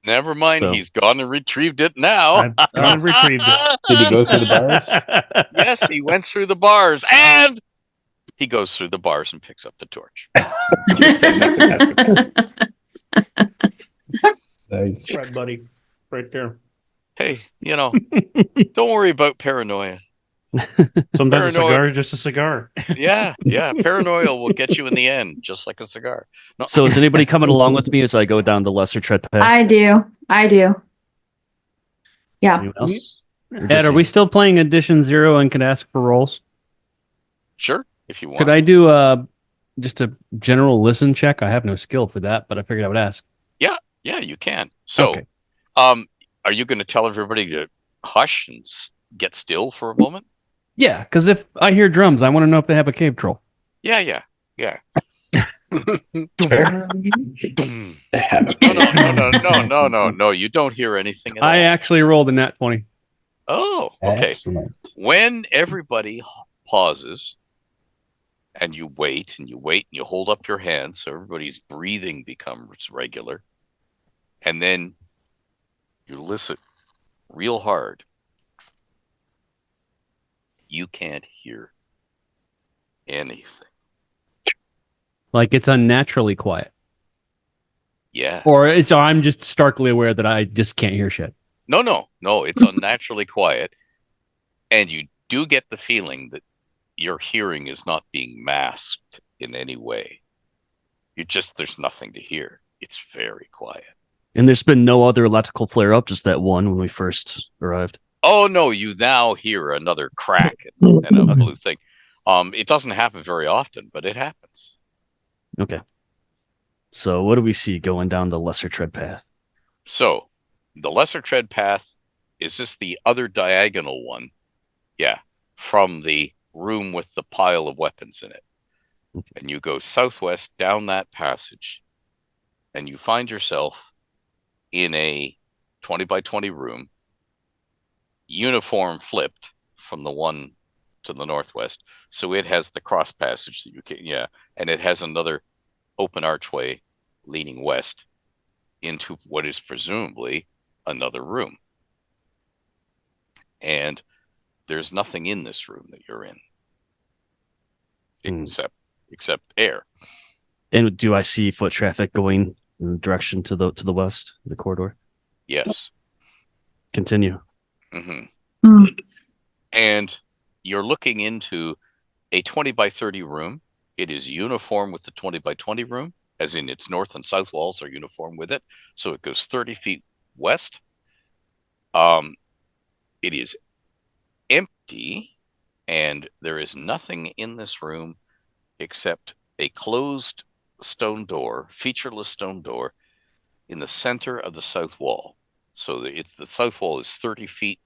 [SPEAKER 5] Never mind,
[SPEAKER 6] So.
[SPEAKER 5] he's gone and retrieved it now.
[SPEAKER 9] I've retrieved it.
[SPEAKER 3] Did he go through the bars?
[SPEAKER 5] Yes, he went through the bars, and he goes through the bars and picks up the torch.
[SPEAKER 3] Nice.
[SPEAKER 9] Right, buddy. Right there.
[SPEAKER 5] Hey, don't worry about paranoia.
[SPEAKER 9] Sometimes a
[SPEAKER 5] Paranoia.
[SPEAKER 9] cigar is just a cigar.
[SPEAKER 5] Yeah, paranoia will get you in the end, just like a cigar. No.
[SPEAKER 6] So is anybody coming along with me as I go down the lesser tread path?
[SPEAKER 4] I do. Yeah.
[SPEAKER 6] Anyone else?
[SPEAKER 8] Ed, are we still playing Edition 0 and can ask for rolls?
[SPEAKER 5] Sure, if you want.
[SPEAKER 8] Could I do just a general listen check? I have no skill for that, but I figured I would ask.
[SPEAKER 5] Yeah, you can. So,
[SPEAKER 8] Okay.
[SPEAKER 5] Are you going to tell everybody to hush and get still for a moment?
[SPEAKER 8] Yeah, because if I hear drums, I want to know if they have a cave troll.
[SPEAKER 5] Yeah.
[SPEAKER 10] Fair.
[SPEAKER 11] They have
[SPEAKER 5] No. You don't hear anything at all.
[SPEAKER 8] I actually rolled a nat 20.
[SPEAKER 5] Oh, okay.
[SPEAKER 3] Excellent.
[SPEAKER 5] When everybody pauses and you wait and you hold up your hands so everybody's breathing becomes regular, and then you listen real hard, you can't hear anything.
[SPEAKER 8] Like it's unnaturally quiet.
[SPEAKER 5] Yeah.
[SPEAKER 8] Or so I'm just starkly aware that I just can't hear shit.
[SPEAKER 5] No. It's unnaturally quiet. And you do get the feeling that your hearing is not being masked in any way. There's nothing to hear. It's very quiet.
[SPEAKER 6] And there's been no other electrical flare up, just that one when we first arrived.
[SPEAKER 5] Oh no, you now hear another crack and a blue thing. It doesn't happen very often, but it happens.
[SPEAKER 6] Okay. So what do we see going down the lesser tread path?
[SPEAKER 5] So the lesser tread path is just the other diagonal one. Yeah. From the room with the pile of weapons in it.
[SPEAKER 6] Okay.
[SPEAKER 5] And you go southwest down that passage and you find yourself in a 20 by 20 room, uniform flipped from the one to the northwest. So it has the cross passage that you can, and it has another open archway leaning west into what is presumably another room. And there's nothing in this room that you're in except air.
[SPEAKER 6] And do I see foot traffic going in the direction to the west, the corridor?
[SPEAKER 5] Yes.
[SPEAKER 6] Continue.
[SPEAKER 5] Mm-hmm. And you're looking into a 20 by 30 room. It is uniform with the 20 by 20 room, as in its north and south walls are uniform with it. So it goes 30 feet west. It is empty, and there is nothing in this room except a closed stone door, featureless stone door, in the center of the south wall. So the south wall is 30 feet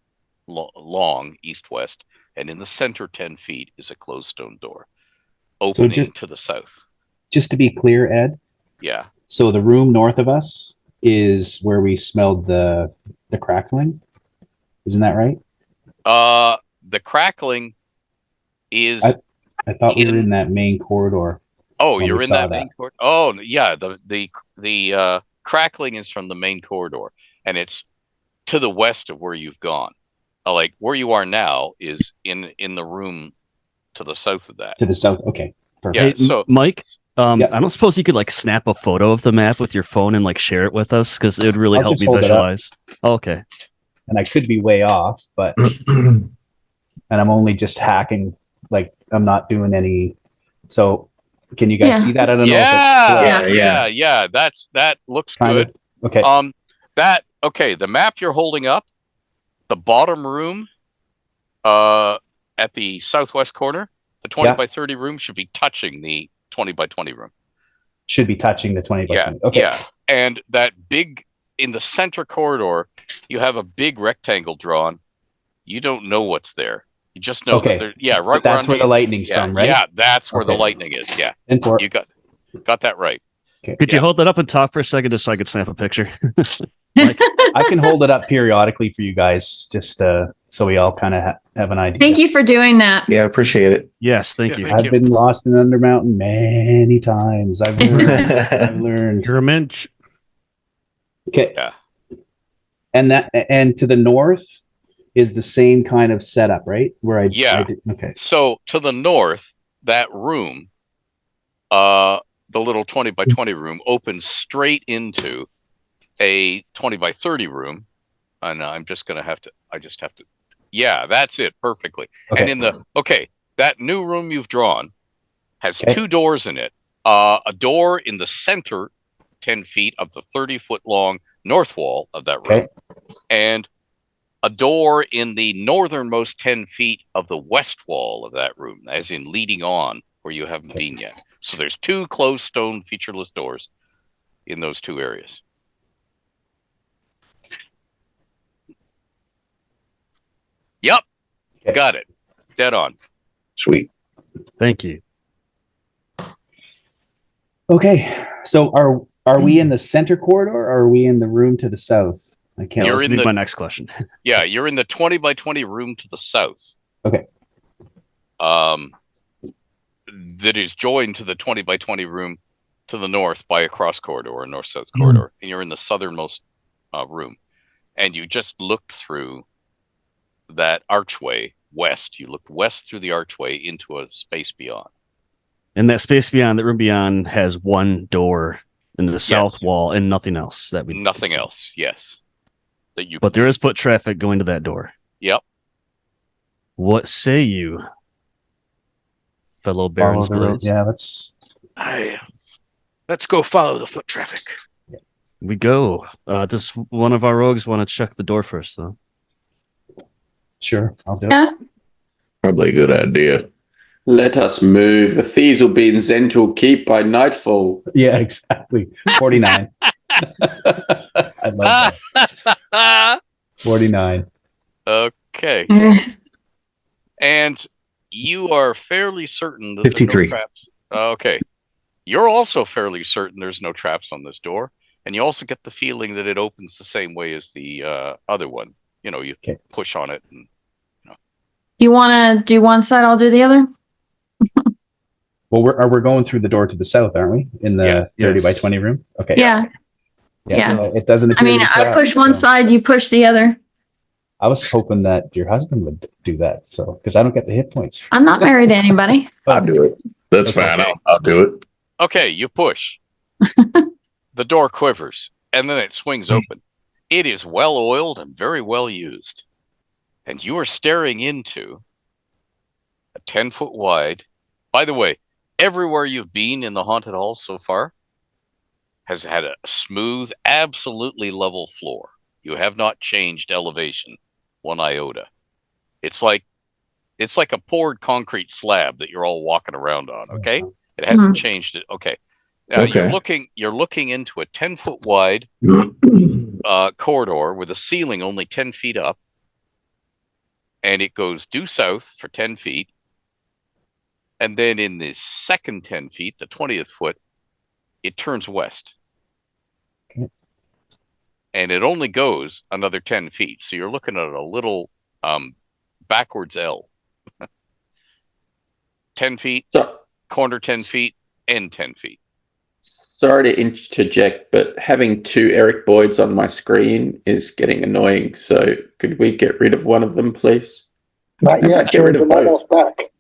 [SPEAKER 5] long, east-west, and in the center 10 feet is a closed stone door opening to the south.
[SPEAKER 3] Just to be clear, Ed.
[SPEAKER 5] Yeah.
[SPEAKER 3] So the room north of us is where we smelled the crackling. Isn't that right?
[SPEAKER 5] The crackling is.
[SPEAKER 3] I thought we were in that main corridor.
[SPEAKER 5] Oh, you're in that main corridor. Oh, yeah. The crackling is from the main corridor, and it's to the west of where you've gone. Like where you are now is in the room to the south of that.
[SPEAKER 3] To the south. Okay.
[SPEAKER 5] Perfect.
[SPEAKER 6] Hey,
[SPEAKER 5] so
[SPEAKER 6] Mike, I don't suppose you could like snap a photo of the map with your phone and like share it with us, because it would really help me visualize. Oh, okay.
[SPEAKER 3] And I could be way off, but and I'm only just hacking. Like I'm not doing any. So can you guys see that? I don't know if it's
[SPEAKER 5] yeah. That looks
[SPEAKER 3] kind
[SPEAKER 5] good.
[SPEAKER 3] Of, okay.
[SPEAKER 5] The map you're holding up, the bottom room, at the southwest corner, the 20 by 30 room should be touching the 20 by 20 room.
[SPEAKER 3] Should be touching the 20 by 20. Okay.
[SPEAKER 5] Yeah. And that big in the center corridor, you have a big rectangle drawn. You don't know what's there. You just know that there. Right.
[SPEAKER 3] That's where the lightning's from, right?
[SPEAKER 5] Yeah, that's where the lightning is. Yeah.
[SPEAKER 3] You
[SPEAKER 5] got that right.
[SPEAKER 3] Okay.
[SPEAKER 6] Could you hold that up and talk for a second just so I could snap a picture?
[SPEAKER 3] Mike? I can hold it up periodically for you guys, just so we all kind of have an idea.
[SPEAKER 4] Thank you for doing that.
[SPEAKER 2] Yeah, appreciate it.
[SPEAKER 6] Yes, thank you.
[SPEAKER 3] I've been lost in Undermountain many times. I've learned.
[SPEAKER 8] You're a mensch.
[SPEAKER 3] Okay.
[SPEAKER 5] Yeah.
[SPEAKER 3] And to the north is the same kind of setup, right? Okay.
[SPEAKER 5] So to the north, that room, the little 20 by 20 room opens straight into a 20 by 30 room. And I just have to, yeah, that's it perfectly.
[SPEAKER 3] Okay.
[SPEAKER 5] And that new room you've drawn has two doors in it. A door in the center 10 feet of the 30-foot long north wall of that room, and a door in the northernmost 10 feet of the west wall of that room, as in leading on where you haven't been yet. So there's two closed stone featureless doors in those two areas. Yep. Got it. Dead on.
[SPEAKER 10] Sweet.
[SPEAKER 6] Thank you.
[SPEAKER 3] Okay, so are we in the center corridor or are we in the room to the south? I can't.
[SPEAKER 6] Yeah,
[SPEAKER 5] You're
[SPEAKER 6] that's
[SPEAKER 5] in
[SPEAKER 6] gonna be
[SPEAKER 5] the-
[SPEAKER 6] my next question.
[SPEAKER 5] Yeah, you're in the 20 by 20 room to the south.
[SPEAKER 3] Okay.
[SPEAKER 5] That is joined to the 20 by 20 room to the north by a cross corridor, a north-south corridor, and you're in the southernmost room. And you just looked through that archway west. You looked west through the archway into a space beyond.
[SPEAKER 6] And that space beyond, that room beyond, has one door in the south wall and nothing else.
[SPEAKER 5] Nothing else. Yes. That you.
[SPEAKER 6] But there is foot traffic going to that door.
[SPEAKER 5] Yep.
[SPEAKER 6] What say you, fellow Barons
[SPEAKER 3] Follow the road.
[SPEAKER 6] Blades?
[SPEAKER 3] Yeah,
[SPEAKER 7] Let's go follow the foot traffic.
[SPEAKER 6] We go. Does one of our rogues want to check the door first, though?
[SPEAKER 3] sure. I'll do it.
[SPEAKER 4] Yeah.
[SPEAKER 10] Probably a good idea.
[SPEAKER 11] Let us move. The thieves will be in Zental Keep by nightfall.
[SPEAKER 3] Yeah, exactly. 49. I love that. 49.
[SPEAKER 5] Okay. And you are fairly certain that there's
[SPEAKER 2] 53.
[SPEAKER 5] no traps. Okay. You're also fairly certain there's no traps on this door. And you also get the feeling that it opens the same way as the other one. You know, you push on it. And,
[SPEAKER 4] You want to do one side, I'll do the other?
[SPEAKER 3] Well, we're going through the door to the south, aren't we? In the
[SPEAKER 5] Yeah.
[SPEAKER 3] 30 by
[SPEAKER 6] Yes.
[SPEAKER 3] 20 room? Okay.
[SPEAKER 4] Yeah. Yeah.
[SPEAKER 3] It doesn't
[SPEAKER 4] I
[SPEAKER 3] appear
[SPEAKER 4] mean,
[SPEAKER 3] to be
[SPEAKER 4] I
[SPEAKER 3] trapped,
[SPEAKER 4] push one
[SPEAKER 3] so-
[SPEAKER 4] side, you push the other.
[SPEAKER 3] I was hoping that your husband would do that, so because I don't get the hit points.
[SPEAKER 4] I'm not married to anybody.
[SPEAKER 10] I'll do it. That's fine.
[SPEAKER 5] okay.
[SPEAKER 10] I'll do it.
[SPEAKER 5] okay, you push. The door quivers, and then it swings open. It is well oiled and very well used. And you are staring into a 10-foot wide. By the way, everywhere you've been in the haunted halls so far has had a smooth, absolutely level floor. You have not changed elevation one iota. It's like a poured concrete slab that you're all walking around on, okay? It hasn't changed it. Okay. Now
[SPEAKER 2] Okay.
[SPEAKER 5] you're looking into a 10-foot wide corridor with a ceiling only 10 feet up. And it goes due south for 10 feet. And then in the second 10 feet, the 20th foot, it turns west.
[SPEAKER 3] Okay.
[SPEAKER 5] And it only goes another 10 feet. So you're looking at a little backwards L. 10 feet,
[SPEAKER 11] So,
[SPEAKER 5] corner 10 feet, end 10 feet.
[SPEAKER 11] sorry to interject, but having two Eric Boyds on my screen is getting annoying. So could we get rid of one of them, please?
[SPEAKER 1] Not
[SPEAKER 11] In
[SPEAKER 1] yet,
[SPEAKER 11] fact, get rid
[SPEAKER 1] George.
[SPEAKER 11] of
[SPEAKER 1] I'm
[SPEAKER 11] both.
[SPEAKER 1] almost back.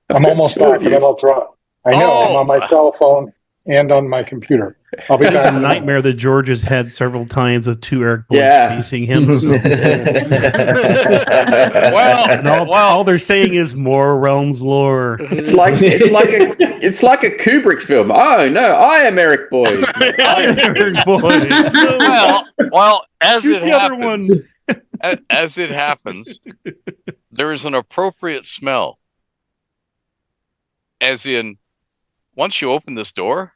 [SPEAKER 11] I've
[SPEAKER 1] I'm
[SPEAKER 11] got
[SPEAKER 1] almost
[SPEAKER 11] two of
[SPEAKER 1] back, and
[SPEAKER 11] you.
[SPEAKER 1] then I'll drop. I know, I'm on my cell phone and on my computer. I'll be
[SPEAKER 9] It's
[SPEAKER 1] back.
[SPEAKER 9] a
[SPEAKER 1] in a minute.
[SPEAKER 9] nightmare that George has had several times of two Eric boys
[SPEAKER 11] Yeah.
[SPEAKER 9] chasing him. So.
[SPEAKER 5] Well,
[SPEAKER 9] And all they're saying is more realms lore.
[SPEAKER 11] It's like a Kubrick film. Oh no, I am Eric Boyd.
[SPEAKER 9] Eric boy.
[SPEAKER 5] well, as
[SPEAKER 9] Who's
[SPEAKER 5] it
[SPEAKER 9] the other one?
[SPEAKER 5] happens, as it happens, there is an appropriate smell. As in, once you open this door,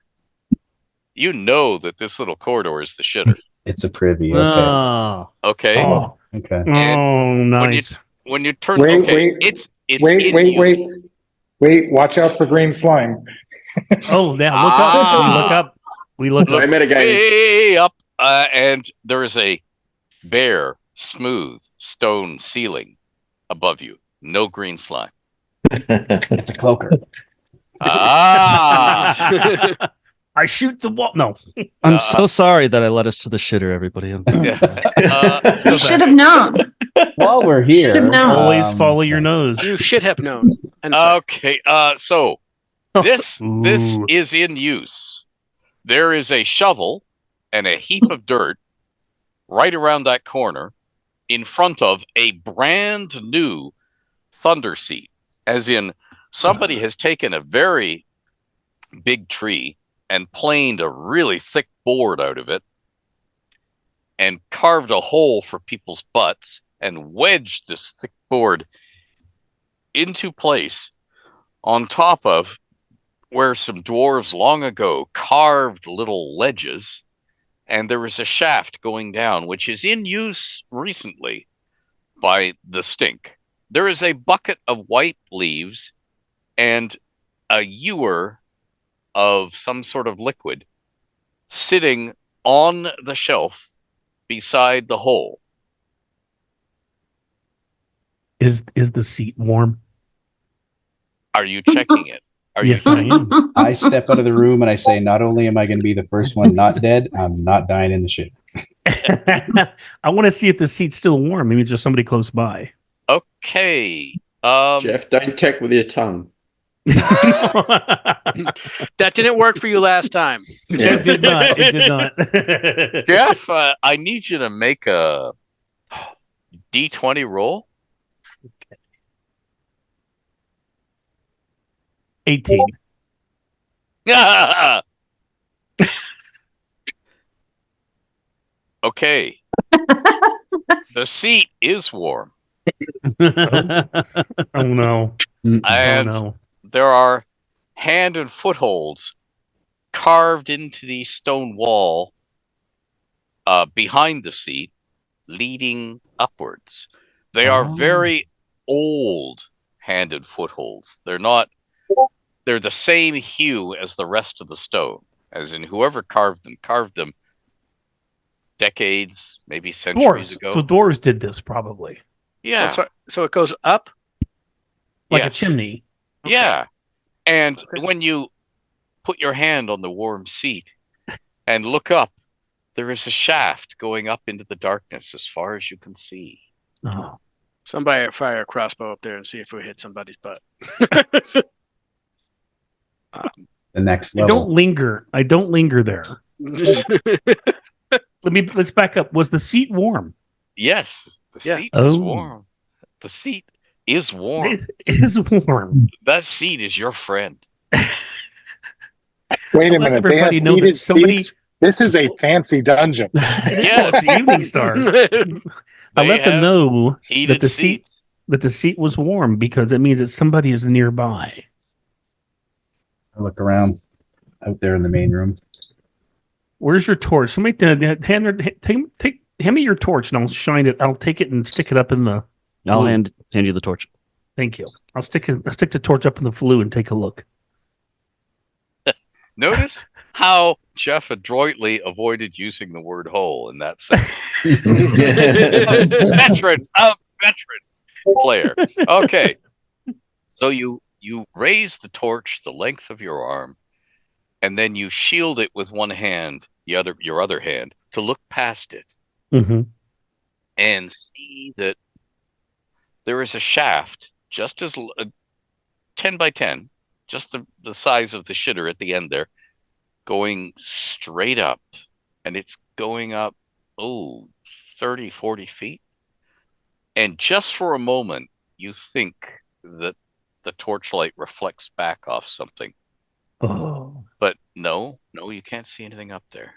[SPEAKER 5] you know that this little corridor is the shitter.
[SPEAKER 3] It's a privy. Okay.
[SPEAKER 8] Oh,
[SPEAKER 5] Okay.
[SPEAKER 9] Oh,
[SPEAKER 3] Okay.
[SPEAKER 9] oh nice.
[SPEAKER 5] When you turn,
[SPEAKER 1] Wait,
[SPEAKER 5] okay,
[SPEAKER 1] wait,
[SPEAKER 5] it's
[SPEAKER 1] Wait,
[SPEAKER 5] in
[SPEAKER 1] wait,
[SPEAKER 5] you.
[SPEAKER 1] wait. Watch out for green slime.
[SPEAKER 9] Oh, yeah. Look up. We look up. We look
[SPEAKER 11] No
[SPEAKER 9] up.
[SPEAKER 11] metagaming.
[SPEAKER 5] Way up, and there is a bare, smooth stone ceiling above you. No green slime.
[SPEAKER 3] It's a cloaker.
[SPEAKER 5] Ah.
[SPEAKER 9] I shoot the wall. No.
[SPEAKER 6] I'm so sorry that I led us to the shitter, everybody.
[SPEAKER 4] You should have known.
[SPEAKER 3] While we're here,
[SPEAKER 4] Should've known.
[SPEAKER 9] Always follow your nose.
[SPEAKER 7] You should have known. And
[SPEAKER 5] Okay, so this
[SPEAKER 9] Ooh.
[SPEAKER 5] is in use. There is a shovel and a heap of dirt right around that corner in front of a brand new thunder seat. As in, somebody has taken a very big tree and planed a really thick board out of it and carved a hole for people's butts and wedged this thick board into place on top of where some dwarves long ago carved little ledges, and there is a shaft going down, which is in use recently by the stink. There is a bucket of white leaves and a ewer of some sort of liquid sitting on the shelf beside the hole.
[SPEAKER 9] Is the seat warm?
[SPEAKER 5] Are you checking it? Are
[SPEAKER 9] Yes,
[SPEAKER 5] you
[SPEAKER 9] I am.
[SPEAKER 3] I step out of the room and I say, not only am I going to be the first one not dead, I'm not dying in the ship.
[SPEAKER 9] I want to see if the seat's still warm. Maybe it's just somebody close by.
[SPEAKER 5] okay?
[SPEAKER 11] Jeff, don't check with your tongue.
[SPEAKER 7] That didn't work for you last time.
[SPEAKER 9] It did not. It did not.
[SPEAKER 5] Jeff, I need you to make a D20 roll.
[SPEAKER 9] 18.
[SPEAKER 5] Okay. The seat is warm.
[SPEAKER 9] Oh no. Oh
[SPEAKER 5] And
[SPEAKER 9] no.
[SPEAKER 5] there are hand and footholds carved into the stone wall behind the seat, leading upwards. They are very old hand and footholds. They're the same hue as the rest of the stone, as in whoever carved them decades, maybe centuries
[SPEAKER 9] Dwarves.
[SPEAKER 5] ago.
[SPEAKER 9] So dwarves did this probably.
[SPEAKER 5] Yeah.
[SPEAKER 7] So it goes up.
[SPEAKER 9] Like
[SPEAKER 5] Yes.
[SPEAKER 9] a chimney.
[SPEAKER 5] Yeah. And
[SPEAKER 7] Okay.
[SPEAKER 5] when you put your hand on the warm seat and look up, there is a shaft going up into the darkness as far as you can see.
[SPEAKER 9] Oh.
[SPEAKER 7] Somebody fire a crossbow up there and see if we hit somebody's butt.
[SPEAKER 3] The next
[SPEAKER 9] I
[SPEAKER 3] level.
[SPEAKER 9] don't linger there. Let's back up. Was the seat warm?
[SPEAKER 5] Yes, the
[SPEAKER 7] Yeah.
[SPEAKER 5] seat is
[SPEAKER 9] Oh.
[SPEAKER 5] warm. The seat is warm.
[SPEAKER 9] It is warm.
[SPEAKER 5] That seat is your friend.
[SPEAKER 1] Wait a
[SPEAKER 9] Let
[SPEAKER 1] minute. They have
[SPEAKER 9] everybody know that
[SPEAKER 1] heated
[SPEAKER 9] somebody-
[SPEAKER 1] seats. This is a fancy dungeon.
[SPEAKER 9] Yeah, it's the Eveningstar. I
[SPEAKER 5] They
[SPEAKER 9] let them
[SPEAKER 5] have
[SPEAKER 9] know
[SPEAKER 5] heated
[SPEAKER 9] the seat-
[SPEAKER 5] seats.
[SPEAKER 9] that the seat was warm because it means that somebody is nearby.
[SPEAKER 3] I look around out there in the main room.
[SPEAKER 9] Where's your torch? Somebody hand me your torch and I'll shine it. I'll take it and stick it up in the.
[SPEAKER 6] I'll
[SPEAKER 9] flue.
[SPEAKER 6] hand you the torch.
[SPEAKER 9] Thank you. I'll stick the torch up in the flue and take a look.
[SPEAKER 5] Notice how Jeff adroitly avoided using the word hole in that sense. a veteran player. Okay. So you raise the torch the length of your arm, and then you shield it with one hand, your other hand, to look past it
[SPEAKER 9] Mm-hmm.
[SPEAKER 5] and see that there is a shaft just as 10 by 10, just the size of the shitter at the end there, going straight up, and it's going up 30, 40 feet. And just for a moment you think that the torchlight reflects back off something,
[SPEAKER 9] Oh.
[SPEAKER 5] but no, you can't see anything up there,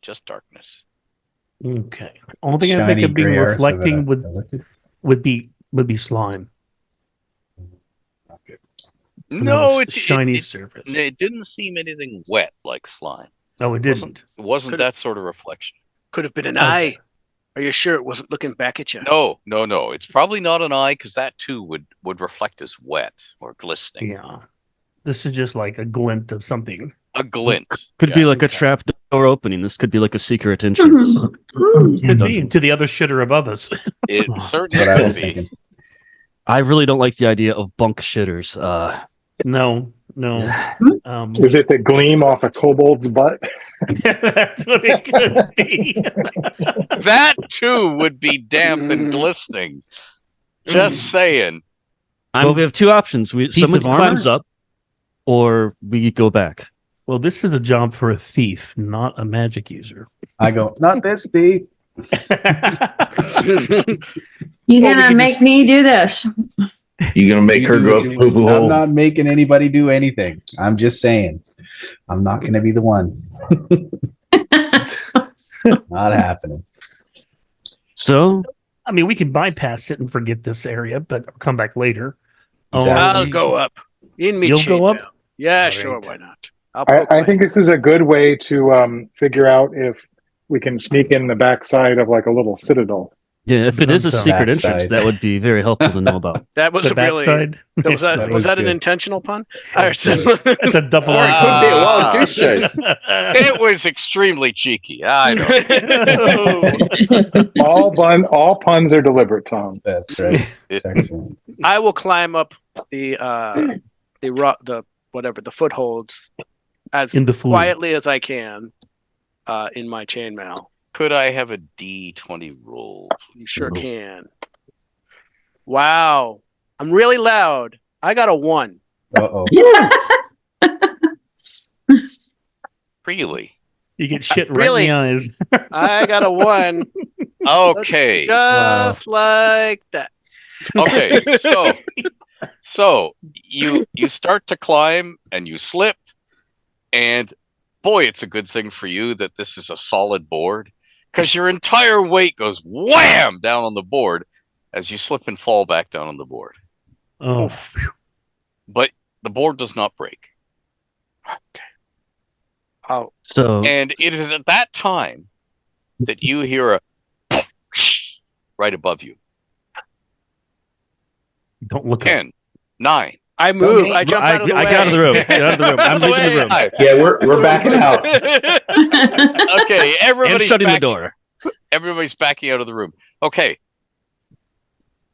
[SPEAKER 5] just darkness.
[SPEAKER 9] Okay. Only thing I think
[SPEAKER 3] Shiny
[SPEAKER 9] of being
[SPEAKER 3] gray arts of
[SPEAKER 9] reflecting
[SPEAKER 3] a-
[SPEAKER 9] would be slime.
[SPEAKER 5] No,
[SPEAKER 9] Shiny surface.
[SPEAKER 5] it didn't seem anything wet like slime.
[SPEAKER 9] No, it didn't.
[SPEAKER 5] It wasn't
[SPEAKER 7] Could've-
[SPEAKER 5] that sort of reflection.
[SPEAKER 7] Could have been an
[SPEAKER 9] Okay.
[SPEAKER 7] eye. Are you sure it wasn't looking back at you?
[SPEAKER 5] No. It's probably not an eye, because that too would reflect as wet or glistening.
[SPEAKER 9] Yeah. This is just like a glint of something.
[SPEAKER 5] A glint.
[SPEAKER 6] Could be
[SPEAKER 5] Yeah.
[SPEAKER 6] like a trap door opening. This could be like a secret entrance.
[SPEAKER 9] Could be to the other shitter above us.
[SPEAKER 5] It
[SPEAKER 3] That's
[SPEAKER 5] certainly
[SPEAKER 3] what I
[SPEAKER 5] could
[SPEAKER 3] was
[SPEAKER 5] be.
[SPEAKER 3] thinking.
[SPEAKER 6] I really don't like the idea of bunk shitters.
[SPEAKER 9] No.
[SPEAKER 1] Is it the gleam off a kobold's butt?
[SPEAKER 9] That's what it could be.
[SPEAKER 5] That too would be damp and glistening. Just saying.
[SPEAKER 6] Well, we have two options.
[SPEAKER 8] Piece
[SPEAKER 6] Someone
[SPEAKER 8] of armor?
[SPEAKER 6] climbs up, or we go back.
[SPEAKER 9] Well, this is a job for a thief, not a magic user.
[SPEAKER 3] I go, not this, Steve.
[SPEAKER 4] You
[SPEAKER 9] Well, we
[SPEAKER 4] gonna
[SPEAKER 9] could
[SPEAKER 4] make
[SPEAKER 9] just-
[SPEAKER 4] me do this?
[SPEAKER 10] You gonna make
[SPEAKER 3] You
[SPEAKER 10] her
[SPEAKER 3] do
[SPEAKER 10] go
[SPEAKER 3] what
[SPEAKER 10] up the
[SPEAKER 3] you
[SPEAKER 10] poo
[SPEAKER 3] want.
[SPEAKER 10] poo
[SPEAKER 3] I'm
[SPEAKER 10] hole?
[SPEAKER 3] not making anybody do anything. I'm just saying. I'm not going to be the one. Not happening.
[SPEAKER 6] So
[SPEAKER 9] I mean, we can bypass it and forget this area, but I'll come back later.
[SPEAKER 3] Exactly.
[SPEAKER 7] I'll go up. In me,
[SPEAKER 9] You'll go up?
[SPEAKER 7] now. Yeah,
[SPEAKER 9] All
[SPEAKER 7] sure.
[SPEAKER 9] right.
[SPEAKER 7] Why not? I'll poke
[SPEAKER 1] I
[SPEAKER 7] my
[SPEAKER 1] think this is a good way to figure out if we can sneak in the backside of like a little citadel.
[SPEAKER 6] Yeah, if it is a
[SPEAKER 9] Backside.
[SPEAKER 6] secret entrance, that would be very helpful to know about.
[SPEAKER 7] That was
[SPEAKER 9] The
[SPEAKER 7] really
[SPEAKER 9] backside.
[SPEAKER 7] was that
[SPEAKER 3] That
[SPEAKER 7] was
[SPEAKER 3] was
[SPEAKER 7] that an
[SPEAKER 3] good.
[SPEAKER 7] intentional pun? All right, so
[SPEAKER 9] It's a double.
[SPEAKER 11] Or it could be a wild
[SPEAKER 5] Ah.
[SPEAKER 11] goose chase.
[SPEAKER 5] It was extremely cheeky. I know.
[SPEAKER 1] All puns are deliberate, Tom.
[SPEAKER 3] That's right. Excellent.
[SPEAKER 7] I will climb up the footholds as
[SPEAKER 9] In the flue.
[SPEAKER 7] quietly as I can in my chainmail.
[SPEAKER 5] Could I have a D20 roll?
[SPEAKER 7] You sure can. Wow, I'm really loud. I got a 1.
[SPEAKER 3] Uh-oh.
[SPEAKER 5] Really?
[SPEAKER 9] You get shit right
[SPEAKER 7] Really?
[SPEAKER 9] in the eyes.
[SPEAKER 7] I got a 1.
[SPEAKER 5] Okay.
[SPEAKER 7] Just like that.
[SPEAKER 5] Okay. So you start to climb and you slip, and boy, it's a good thing for you that this is a solid board, because your entire weight goes wham down on the board as you slip and fall back down on the board.
[SPEAKER 9] Oh,
[SPEAKER 5] But the board does not break.
[SPEAKER 7] Oh,
[SPEAKER 6] So
[SPEAKER 5] And it is at that time that you hear a right above you.
[SPEAKER 9] don't look up.
[SPEAKER 5] 10, 9.
[SPEAKER 7] I move. I jump out of the way.
[SPEAKER 6] I get out of the room. Get out of the room. I'm leaving the room.
[SPEAKER 5] 5.
[SPEAKER 11] Yeah, we're backing out.
[SPEAKER 5] Okay,
[SPEAKER 6] And
[SPEAKER 5] everybody's
[SPEAKER 6] shutting the
[SPEAKER 5] backing,
[SPEAKER 6] door.
[SPEAKER 5] everybody's backing out of the room. Okay.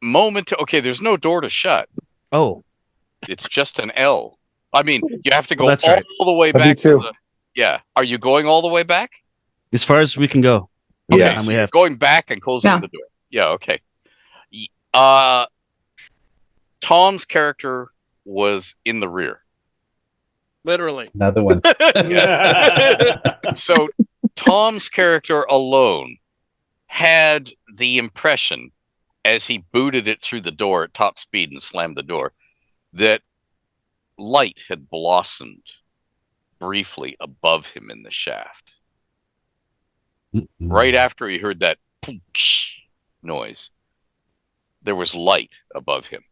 [SPEAKER 5] Okay, there's no door to shut.
[SPEAKER 6] Oh,
[SPEAKER 5] It's just an L. I mean, you have to go
[SPEAKER 6] Well, that's
[SPEAKER 5] all
[SPEAKER 6] right.
[SPEAKER 5] the way
[SPEAKER 1] I do
[SPEAKER 5] back.
[SPEAKER 1] too.
[SPEAKER 5] Yeah. Are you going all the way back?
[SPEAKER 6] as far as we can go.
[SPEAKER 5] Okay,
[SPEAKER 11] Yeah.
[SPEAKER 6] And
[SPEAKER 5] so
[SPEAKER 6] we
[SPEAKER 5] you're
[SPEAKER 6] have
[SPEAKER 5] going back and closing
[SPEAKER 4] Yeah.
[SPEAKER 5] the door. Yeah, okay. Uh, Tom's character was in the rear.
[SPEAKER 7] Literally.
[SPEAKER 3] Another one.
[SPEAKER 5] So Tom's character alone had the impression, as he booted it through the door at top speed and slammed the door, that light had blossomed briefly above him in the shaft. Right after he heard that pooch noise, there was light above him.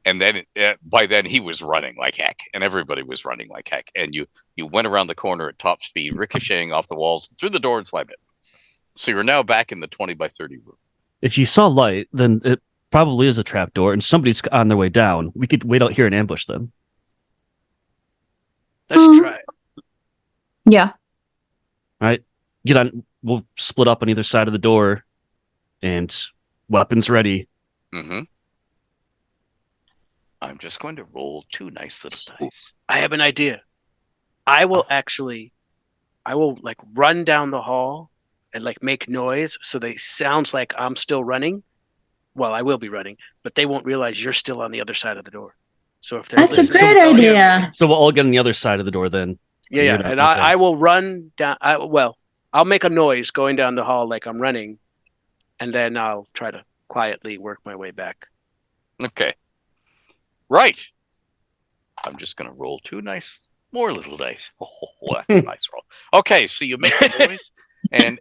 [SPEAKER 5] And then by then he was running like heck, and everybody was running like heck. And you went around the corner at top speed, ricocheting off the walls, through the door and slammed it. So you're now back in the 20 by 30 room.
[SPEAKER 6] if you saw light, then it probably is a trap door, and somebody's on their way down. We could wait out here and ambush them.
[SPEAKER 7] Let's
[SPEAKER 4] Mm.
[SPEAKER 7] try it.
[SPEAKER 4] Yeah.
[SPEAKER 6] Get on. We'll split up on either side of the door, and weapons ready.
[SPEAKER 5] Mm-hmm. I'm just going to roll 2 nice little dice.
[SPEAKER 7] I have an idea. I will like run down the hall and like make noise so they sounds like I'm still running. Well, I will be running, but they won't realize you're still on the other side of the door. So if they're
[SPEAKER 4] That's a
[SPEAKER 7] listening-
[SPEAKER 4] great
[SPEAKER 7] they'll hear me.
[SPEAKER 4] idea.
[SPEAKER 6] So we'll all get on the other side of the door then.
[SPEAKER 7] Yeah,
[SPEAKER 6] You're
[SPEAKER 7] yeah.
[SPEAKER 6] not-
[SPEAKER 7] And
[SPEAKER 6] okay.
[SPEAKER 7] I will run down. I'll make a noise going down the hall like I'm running, and then I'll try to quietly work my way back.
[SPEAKER 5] Okay. Right. I'm just going to roll 2 more little dice. Oh, that's a nice roll. Okay, so you make the noise, and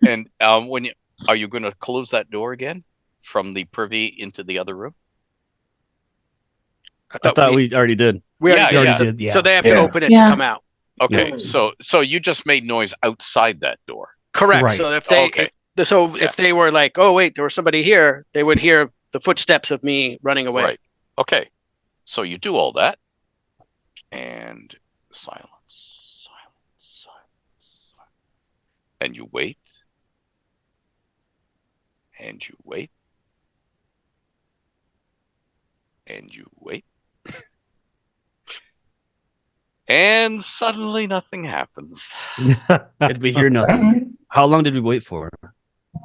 [SPEAKER 5] are you going to close that door again from the privy into the other room?
[SPEAKER 7] I
[SPEAKER 6] I thought we already did.
[SPEAKER 7] we already
[SPEAKER 5] Yeah,
[SPEAKER 7] did.
[SPEAKER 5] yeah.
[SPEAKER 7] So,
[SPEAKER 9] did, yeah.
[SPEAKER 7] so they have to
[SPEAKER 11] Yeah.
[SPEAKER 7] open it
[SPEAKER 4] Yeah.
[SPEAKER 7] to come out.
[SPEAKER 5] Okay, so you just made noise outside that door.
[SPEAKER 7] Correct.
[SPEAKER 9] Right.
[SPEAKER 7] So if they
[SPEAKER 5] Okay.
[SPEAKER 7] if they were like, oh wait, there was somebody here, they would hear the footsteps of me running away.
[SPEAKER 5] Right. Okay. So you do all that, and silence. And you wait, and you wait, and you wait, and suddenly nothing happens.
[SPEAKER 6] Did we hear nothing? How long did we wait for?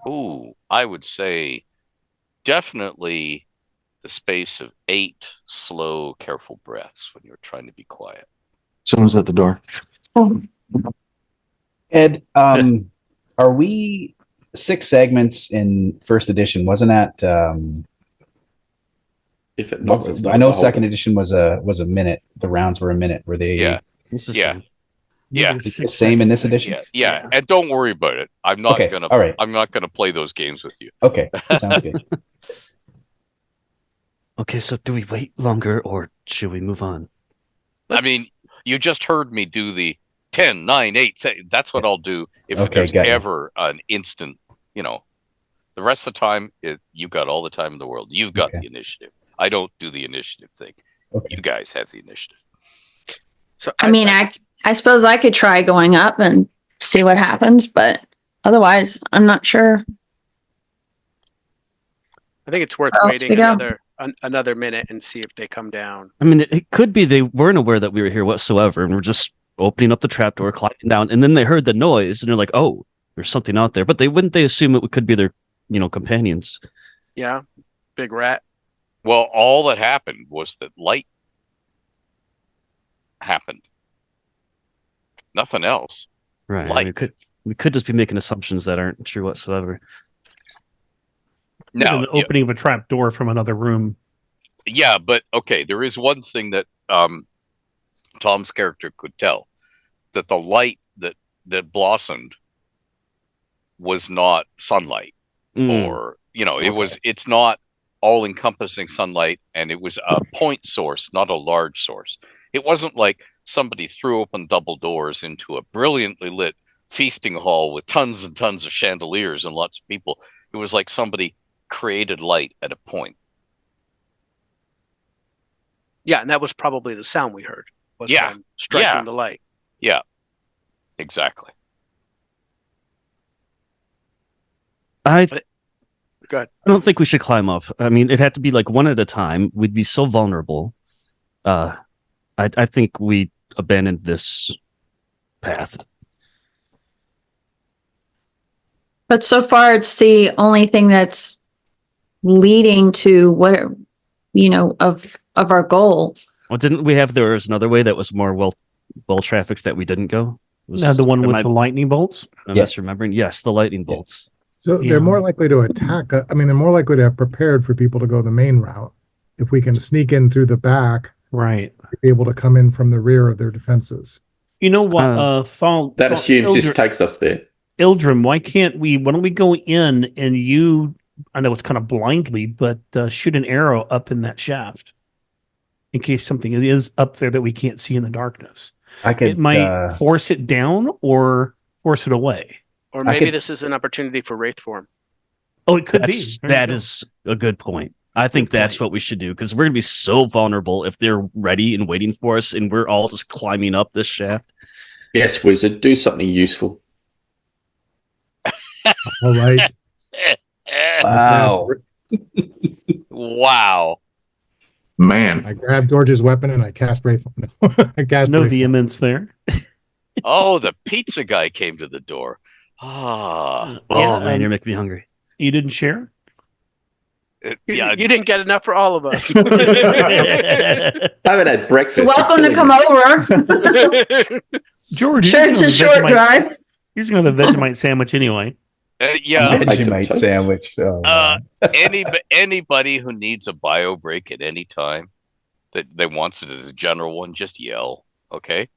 [SPEAKER 5] Ooh, I would say definitely the space of 8 slow, careful breaths when you're trying to be quiet.
[SPEAKER 2] Someone's at the door.
[SPEAKER 3] Ed, are we 6 segments in first edition? Wasn't that
[SPEAKER 11] If it knocks, it's
[SPEAKER 3] I
[SPEAKER 11] not
[SPEAKER 3] know
[SPEAKER 11] the whole
[SPEAKER 3] second
[SPEAKER 11] thing.
[SPEAKER 3] edition was a minute. The rounds were a minute. Were they
[SPEAKER 5] Yeah.
[SPEAKER 6] This is
[SPEAKER 5] Yeah. Yeah.
[SPEAKER 3] the same in this edition?
[SPEAKER 5] Yeah, and don't worry about it. I'm not
[SPEAKER 3] Okay,
[SPEAKER 5] gonna.
[SPEAKER 3] all right.
[SPEAKER 5] I'm not gonna play those games with you.
[SPEAKER 3] Okay, sounds good.
[SPEAKER 6] Okay, so do we wait longer or should we move on?
[SPEAKER 5] I mean, you just heard me do the 10, 9, 8. That's what I'll do if
[SPEAKER 3] Okay,
[SPEAKER 5] there's
[SPEAKER 3] got you.
[SPEAKER 5] ever an instant, The rest of the time, you've got all the time in the world. You've got
[SPEAKER 3] Okay.
[SPEAKER 5] the initiative. I don't do the initiative thing.
[SPEAKER 3] Okay.
[SPEAKER 5] You guys have the initiative.
[SPEAKER 7] So
[SPEAKER 4] I mean, I suppose I could try going up and see what happens, but otherwise, I'm not sure.
[SPEAKER 7] I think it's worth
[SPEAKER 4] Where else
[SPEAKER 7] waiting
[SPEAKER 4] we go?
[SPEAKER 7] another minute and see if they come down.
[SPEAKER 6] I mean, it could be they weren't aware that we were here whatsoever, and we're just opening up the trapdoor, climbing down, and then they heard the noise, and they're like, "Oh, there's something out there." But they assume it could be their, companions.
[SPEAKER 7] Yeah, big rat.
[SPEAKER 5] Well, all that happened was that light happened. Nothing else.
[SPEAKER 6] Right.
[SPEAKER 5] Light.
[SPEAKER 6] We could just be making assumptions that aren't true whatsoever.
[SPEAKER 5] Now,
[SPEAKER 9] the opening of a trap door from another room.
[SPEAKER 5] yeah, but okay, there is one thing that Tom's character could tell, that the light that blossomed was not sunlight, or it's not all encompassing sunlight, and it was a point source, not a large source. It wasn't like somebody threw open double doors into a brilliantly lit feasting hall with tons and tons of chandeliers and lots of people. It was like somebody created light at a point.
[SPEAKER 7] Yeah, and that was probably the sound we heard. Was
[SPEAKER 5] Yeah.
[SPEAKER 7] them striking
[SPEAKER 5] Yeah.
[SPEAKER 7] the light.
[SPEAKER 5] Yeah, exactly.
[SPEAKER 6] I
[SPEAKER 7] Go ahead.
[SPEAKER 6] don't think we should climb up. I mean, it had to be like one at a time. We'd be so vulnerable. I think we abandoned this path.
[SPEAKER 4] But so far, it's the only thing that's leading to what, of our goal.
[SPEAKER 6] Well, didn't we have? There was another way that was more well trafficked that we didn't go.
[SPEAKER 9] The one
[SPEAKER 6] am
[SPEAKER 9] with
[SPEAKER 6] I
[SPEAKER 9] the lightning bolts.
[SPEAKER 6] misremembering? Yes, the lightning bolts.
[SPEAKER 12] So
[SPEAKER 9] Yeah.
[SPEAKER 12] they're more likely to attack. I mean, they're more likely to have prepared for people to go the main route. If we can sneak in through the back,
[SPEAKER 9] Right.
[SPEAKER 12] be able to come in from the rear of their defenses.
[SPEAKER 9] You know what?
[SPEAKER 11] That assumes this takes us there.
[SPEAKER 9] Ildrim, why don't we go in and I know it's kind of blindly, but shoot an arrow up in that shaft in case something is up there that we can't see in the darkness. It might force it down or force it away.
[SPEAKER 7] Or maybe this is an opportunity for wraith form.
[SPEAKER 9] Oh, it could be.
[SPEAKER 6] That is a good point. I think that's what we should do, because we're going to be so vulnerable if they're ready and waiting for us and we're all just climbing up this shaft.
[SPEAKER 11] Yes, wizard, do something useful.
[SPEAKER 12] All right.
[SPEAKER 11] Wow.
[SPEAKER 5] Wow.
[SPEAKER 10] Man.
[SPEAKER 12] I grabbed George's weapon and I cast Wraith. I cast
[SPEAKER 9] No
[SPEAKER 12] Wraith.
[SPEAKER 9] vehemence there.
[SPEAKER 5] Oh, the pizza guy came to the door. Ah.
[SPEAKER 6] Oh, man, you're making me hungry.
[SPEAKER 9] You didn't share?
[SPEAKER 5] Yeah.
[SPEAKER 7] You didn't get enough for all of us.
[SPEAKER 11] I haven't had breakfast.
[SPEAKER 4] You're welcome to come over.
[SPEAKER 9] George,
[SPEAKER 4] Sure, it's a short drive.
[SPEAKER 9] You're just going to have a Vegemite sandwich anyway.
[SPEAKER 5] Yeah.
[SPEAKER 11] Vegemite
[SPEAKER 3] sandwich.
[SPEAKER 5] Anybody who needs a bio break at any time that wants it as a general one, just yell. Okay.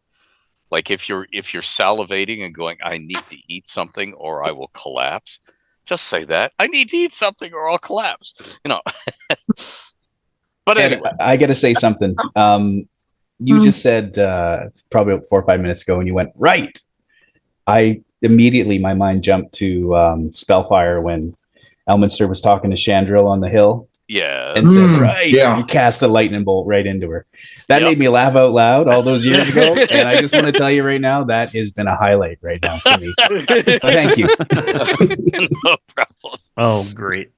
[SPEAKER 5] Like if you're salivating and going, I need to eat something or I will collapse. Just say that. I need to eat something or I'll collapse. But anyway.
[SPEAKER 3] I got to say something. You just said probably 4 or 5 minutes ago when you went, right. My mind jumped to Spellfire when Elminster was talking to Chandril on the hill.
[SPEAKER 5] Yeah.
[SPEAKER 3] And said, right.
[SPEAKER 10] Yeah.
[SPEAKER 3] You cast a lightning bolt right into her. That made me laugh out loud all those years ago. And I just want to tell you right now, that has been a highlight right now for me. Thank you.
[SPEAKER 5] No problem.
[SPEAKER 9] Oh, great.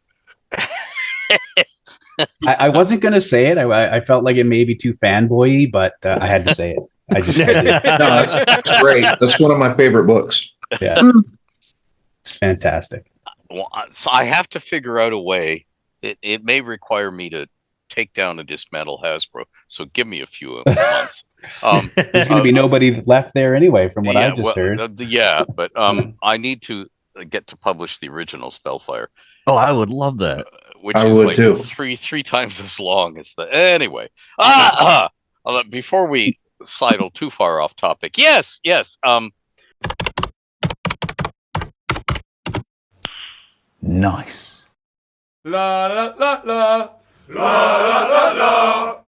[SPEAKER 3] I wasn't going to say it. I felt like it may be too fanboy-y, but I had to say it. I just had to.
[SPEAKER 10] No, that's great. That's one of my favorite books.
[SPEAKER 3] Yeah. It's fantastic.
[SPEAKER 5] Well, so I have to figure out a way. It may require me to take down and dismantle Hasbro. So give me a few months.
[SPEAKER 3] There's going to be nobody left there anyway, from what I've just heard.
[SPEAKER 5] But I need to get to publish the original Spellfire.
[SPEAKER 6] Oh, I would love that.
[SPEAKER 5] Which
[SPEAKER 10] I
[SPEAKER 5] is
[SPEAKER 10] would
[SPEAKER 5] like
[SPEAKER 10] too.
[SPEAKER 5] three times as long as the anyway. Before we sidle too far off topic, yes.
[SPEAKER 3] Nice.
[SPEAKER 13] La la la la la la la la.